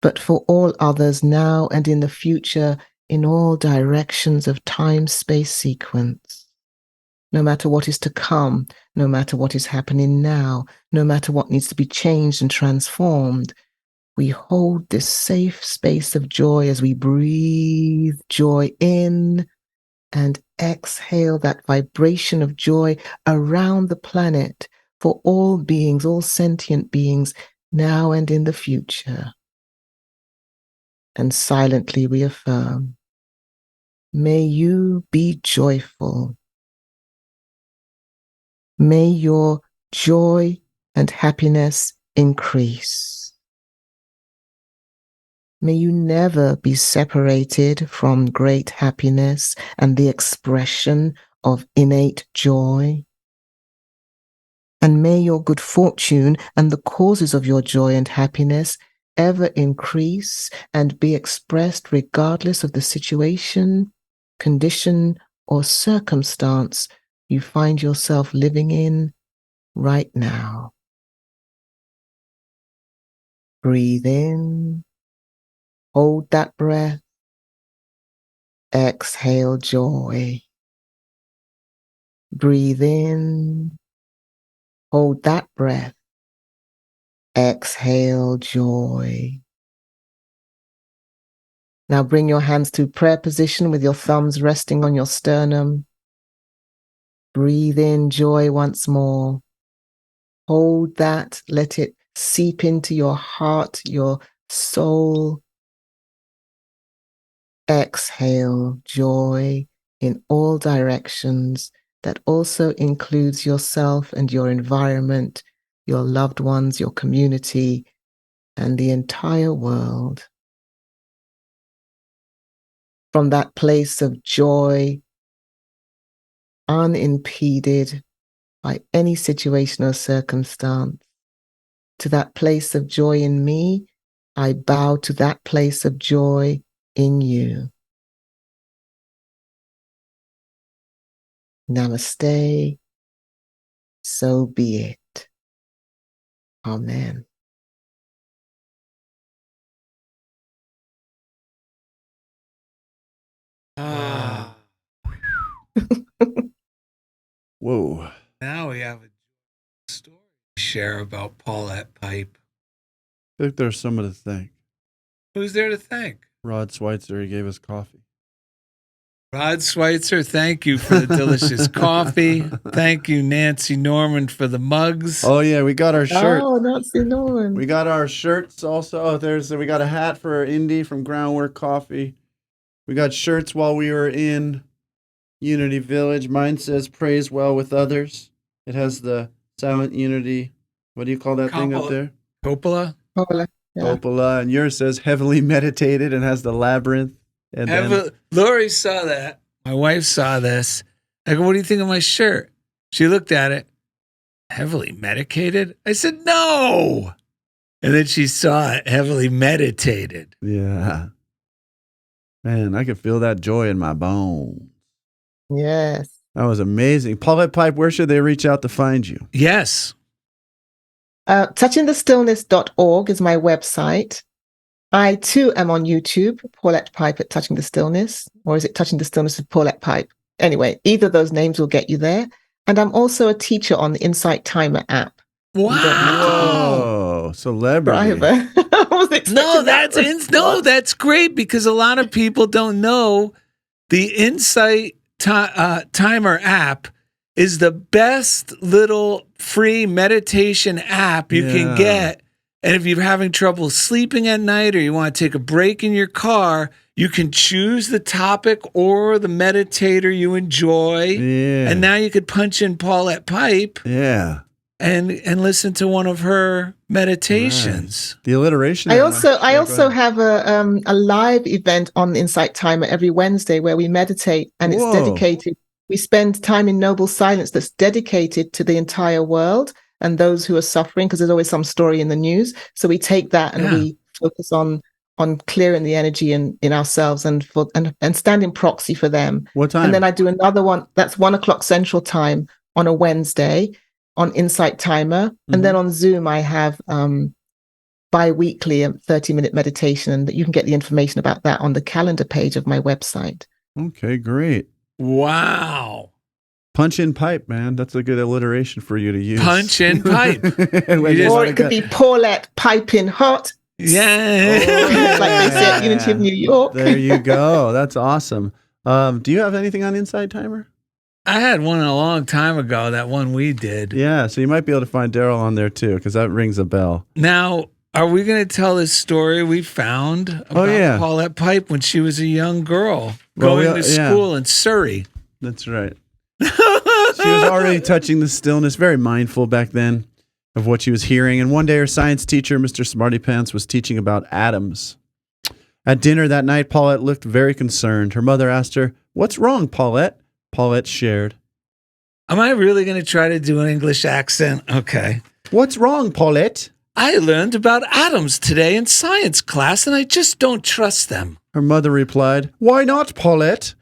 Speaker 4: but for all others now and in the future, in all directions of time, space, sequence. No matter what is to come, no matter what is happening now, no matter what needs to be changed and transformed, we hold this safe space of joy as we breathe joy in and exhale that vibration of joy around the planet for all beings, all sentient beings, now and in the future. And silently we affirm, may you be joyful. May your joy and happiness increase. May you never be separated from great happiness and the expression of innate joy. And may your good fortune and the causes of your joy and happiness ever increase and be expressed regardless of the situation, condition, or circumstance you find yourself living in right now. Breathe in. Hold that breath. Exhale joy. Breathe in. Hold that breath. Exhale joy. Now bring your hands to prayer position with your thumbs resting on your sternum. Breathe in joy once more. Hold that. Let it seep into your heart, your soul. Exhale joy in all directions. That also includes yourself and your environment, your loved ones, your community, and the entire world. From that place of joy, unimpeded by any situation or circumstance, to that place of joy in me, I bow to that place of joy in you. Namaste. So be it. Amen.
Speaker 1: Ah,
Speaker 2: Whoa.
Speaker 1: now we have a story to share about Paulette Pipe.
Speaker 2: I think there's someone to thank.
Speaker 1: Who's there to thank?
Speaker 2: Rod Schweitzer, he gave us coffee.
Speaker 1: Rod Schweitzer, thank you for the delicious coffee. Thank you, Nancy Norman, for the mugs.
Speaker 2: Oh, yeah, we got our shirt.
Speaker 4: Oh, Nancy Norman.
Speaker 2: We got our shirts also. Oh, we got a hat for Indy from Groundwork Coffee. We got shirts while we were in Unity Village. Mine says praise well with others. It has the silent unity. What do you call that thing up there?
Speaker 1: Coppola?
Speaker 4: Paula. Yeah.
Speaker 2: Coppola. And yours says heavily meditated and has the labyrinth. And then,
Speaker 1: Lori saw that. My wife saw this. I go, what do you think of my shirt? She looked at it. Heavily medicated? I said, no. And then she saw it, heavily meditated.
Speaker 2: yeah. Man, I could feel that joy in my bones.
Speaker 4: Yes.
Speaker 2: That was amazing. Paulette Pipe, where should they reach out to find you?
Speaker 1: Yes.
Speaker 4: Touchingthestillness.org is my website. I too am on YouTube, Paulette Pipe at Touching the Stillness, or is it Touching the Stillness with Paulette Pipe? Anyway, either of those names will get you there. And I'm also a teacher on the Insight Timer app.
Speaker 1: Wow.
Speaker 2: Whoa, celebrity.
Speaker 1: That's great because a lot of people don't know the Insight Timer app is the best little free meditation app you can get. And if you're having trouble sleeping at night or you want to take a break in your car, you can choose the topic or the meditator you enjoy.
Speaker 2: Yeah.
Speaker 1: And now you could punch in Paulette Pipe.
Speaker 2: Yeah.
Speaker 1: and listen to one of her meditations.
Speaker 2: The alliteration.
Speaker 4: I also have a live event on Insight Timer every Wednesday where we meditate, and it's dedicated. We spend time in noble silence that's dedicated to the entire world and those who are suffering, because there's always some story in the news. So we take that and we focus on clearing the energy in ourselves and standing proxy for them.
Speaker 2: What time?
Speaker 4: And then I do another one that's 1:00 Central Time on a Wednesday on Insight Timer.
Speaker 2: Mm-hmm.
Speaker 4: And then on Zoom, I have bi-weekly a 30-minute meditation, and you can get the information about that on the calendar page of my website.
Speaker 2: Okay, great.
Speaker 1: Wow.
Speaker 2: Punch in pipe, man. That's a good alliteration for you to use.
Speaker 1: Punch in pipe.
Speaker 4: Or it could be Paulette Piping Hot.
Speaker 1: Yeah.
Speaker 4: Like they say at Unity of New York.
Speaker 2: There you go. That's awesome. Do you have anything on Inside Timer?
Speaker 1: I had one a long time ago, that one we did.
Speaker 2: Yeah, so you might be able to find Darrell on there too, because that rings a bell.
Speaker 1: Now, are we going to tell this story we found about Paulette Pipe when she was a young girl going to school in Surrey?
Speaker 2: That's right. She was already touching the stillness, very mindful back then of what she was hearing. And one day her science teacher, Mr. Smarty Pants, was teaching about atoms. At dinner that night, Paulette looked very concerned. Her mother asked her, "What's wrong, Paulette?" Paulette shared.
Speaker 1: Am I really going to try to do an English accent? Okay.
Speaker 2: "What's wrong, Paulette?"
Speaker 1: "I learned about atoms today in science class, and I just don't trust them."
Speaker 2: Her mother replied, "Why not, Paulette?"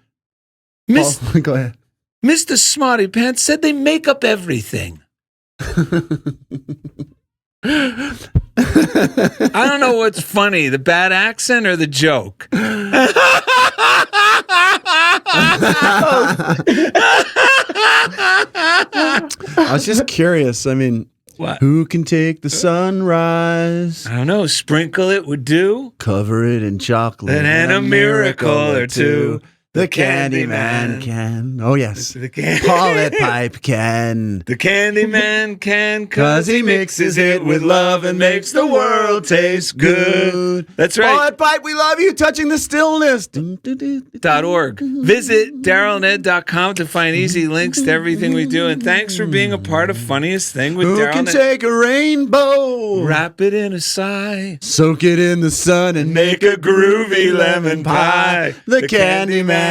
Speaker 2: Go ahead.
Speaker 1: Mr. Smarty Pants said they make up everything. I don't know what's funny, the bad accent or the joke.
Speaker 2: I was just curious. I mean,
Speaker 1: what?
Speaker 2: Who can take the sunrise?
Speaker 1: I don't know. Sprinkle it would do.
Speaker 2: Cover it in chocolate.
Speaker 1: And a miracle or two.
Speaker 2: The Candyman can. Oh, yes.
Speaker 1: The
Speaker 2: Paulette Pipe can.
Speaker 1: The Candyman can,
Speaker 2: 'cause he mixes it with love and makes the world taste good.
Speaker 1: That's right.
Speaker 2: Paulette Pipe, we love you. Touching the stillness.
Speaker 1: .org. Visit darrellanded.com to find easy links to everything we do. And thanks for being a part of Funniest Thing with
Speaker 2: Who
Speaker 1: Darrell
Speaker 2: can
Speaker 1: and Ed.
Speaker 2: take a rainbow?
Speaker 1: Wrap it in a sigh.
Speaker 2: Soak it in the sun and
Speaker 1: Make a groovy lemon pie.
Speaker 2: The Candyman.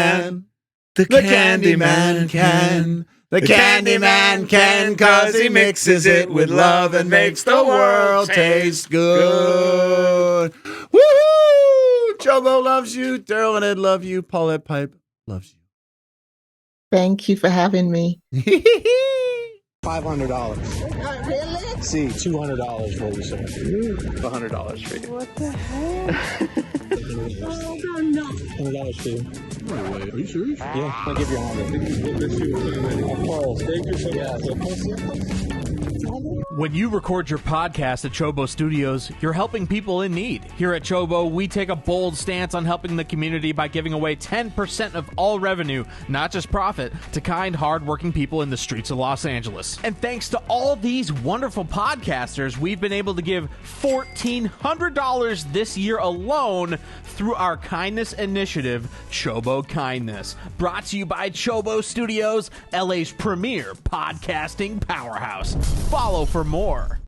Speaker 1: The
Speaker 2: Candyman can. The Candyman can, 'cause he mixes it with love and makes the world taste good. Woohoo! CHOBO loves you. Darrell and Ed love you. Paulette Pipe loves
Speaker 4: Thank you for having me.
Speaker 2: you.
Speaker 5: $500.
Speaker 6: Really?
Speaker 5: See, $200 for you, sir.
Speaker 3: $100 for you.
Speaker 6: What the heck? Oh, no.
Speaker 5: $100 for you.
Speaker 6: No way. Are you serious?
Speaker 5: Yeah, I'll give you 100. Of course. Thank you so much.
Speaker 3: When you record your podcast at CHOBO Studios, you're helping people in need. Here at CHOBO, we take a bold stance on helping the community by giving away 10% of all revenue, not just profit, to kind, hardworking people in the streets of Los Angeles. And thanks to all these wonderful podcasters, we've been able to give $1,400 this year alone through our kindness initiative, CHOBO Kindness. Brought to you by CHOBO Studios, LA's premier podcasting powerhouse. Follow for more.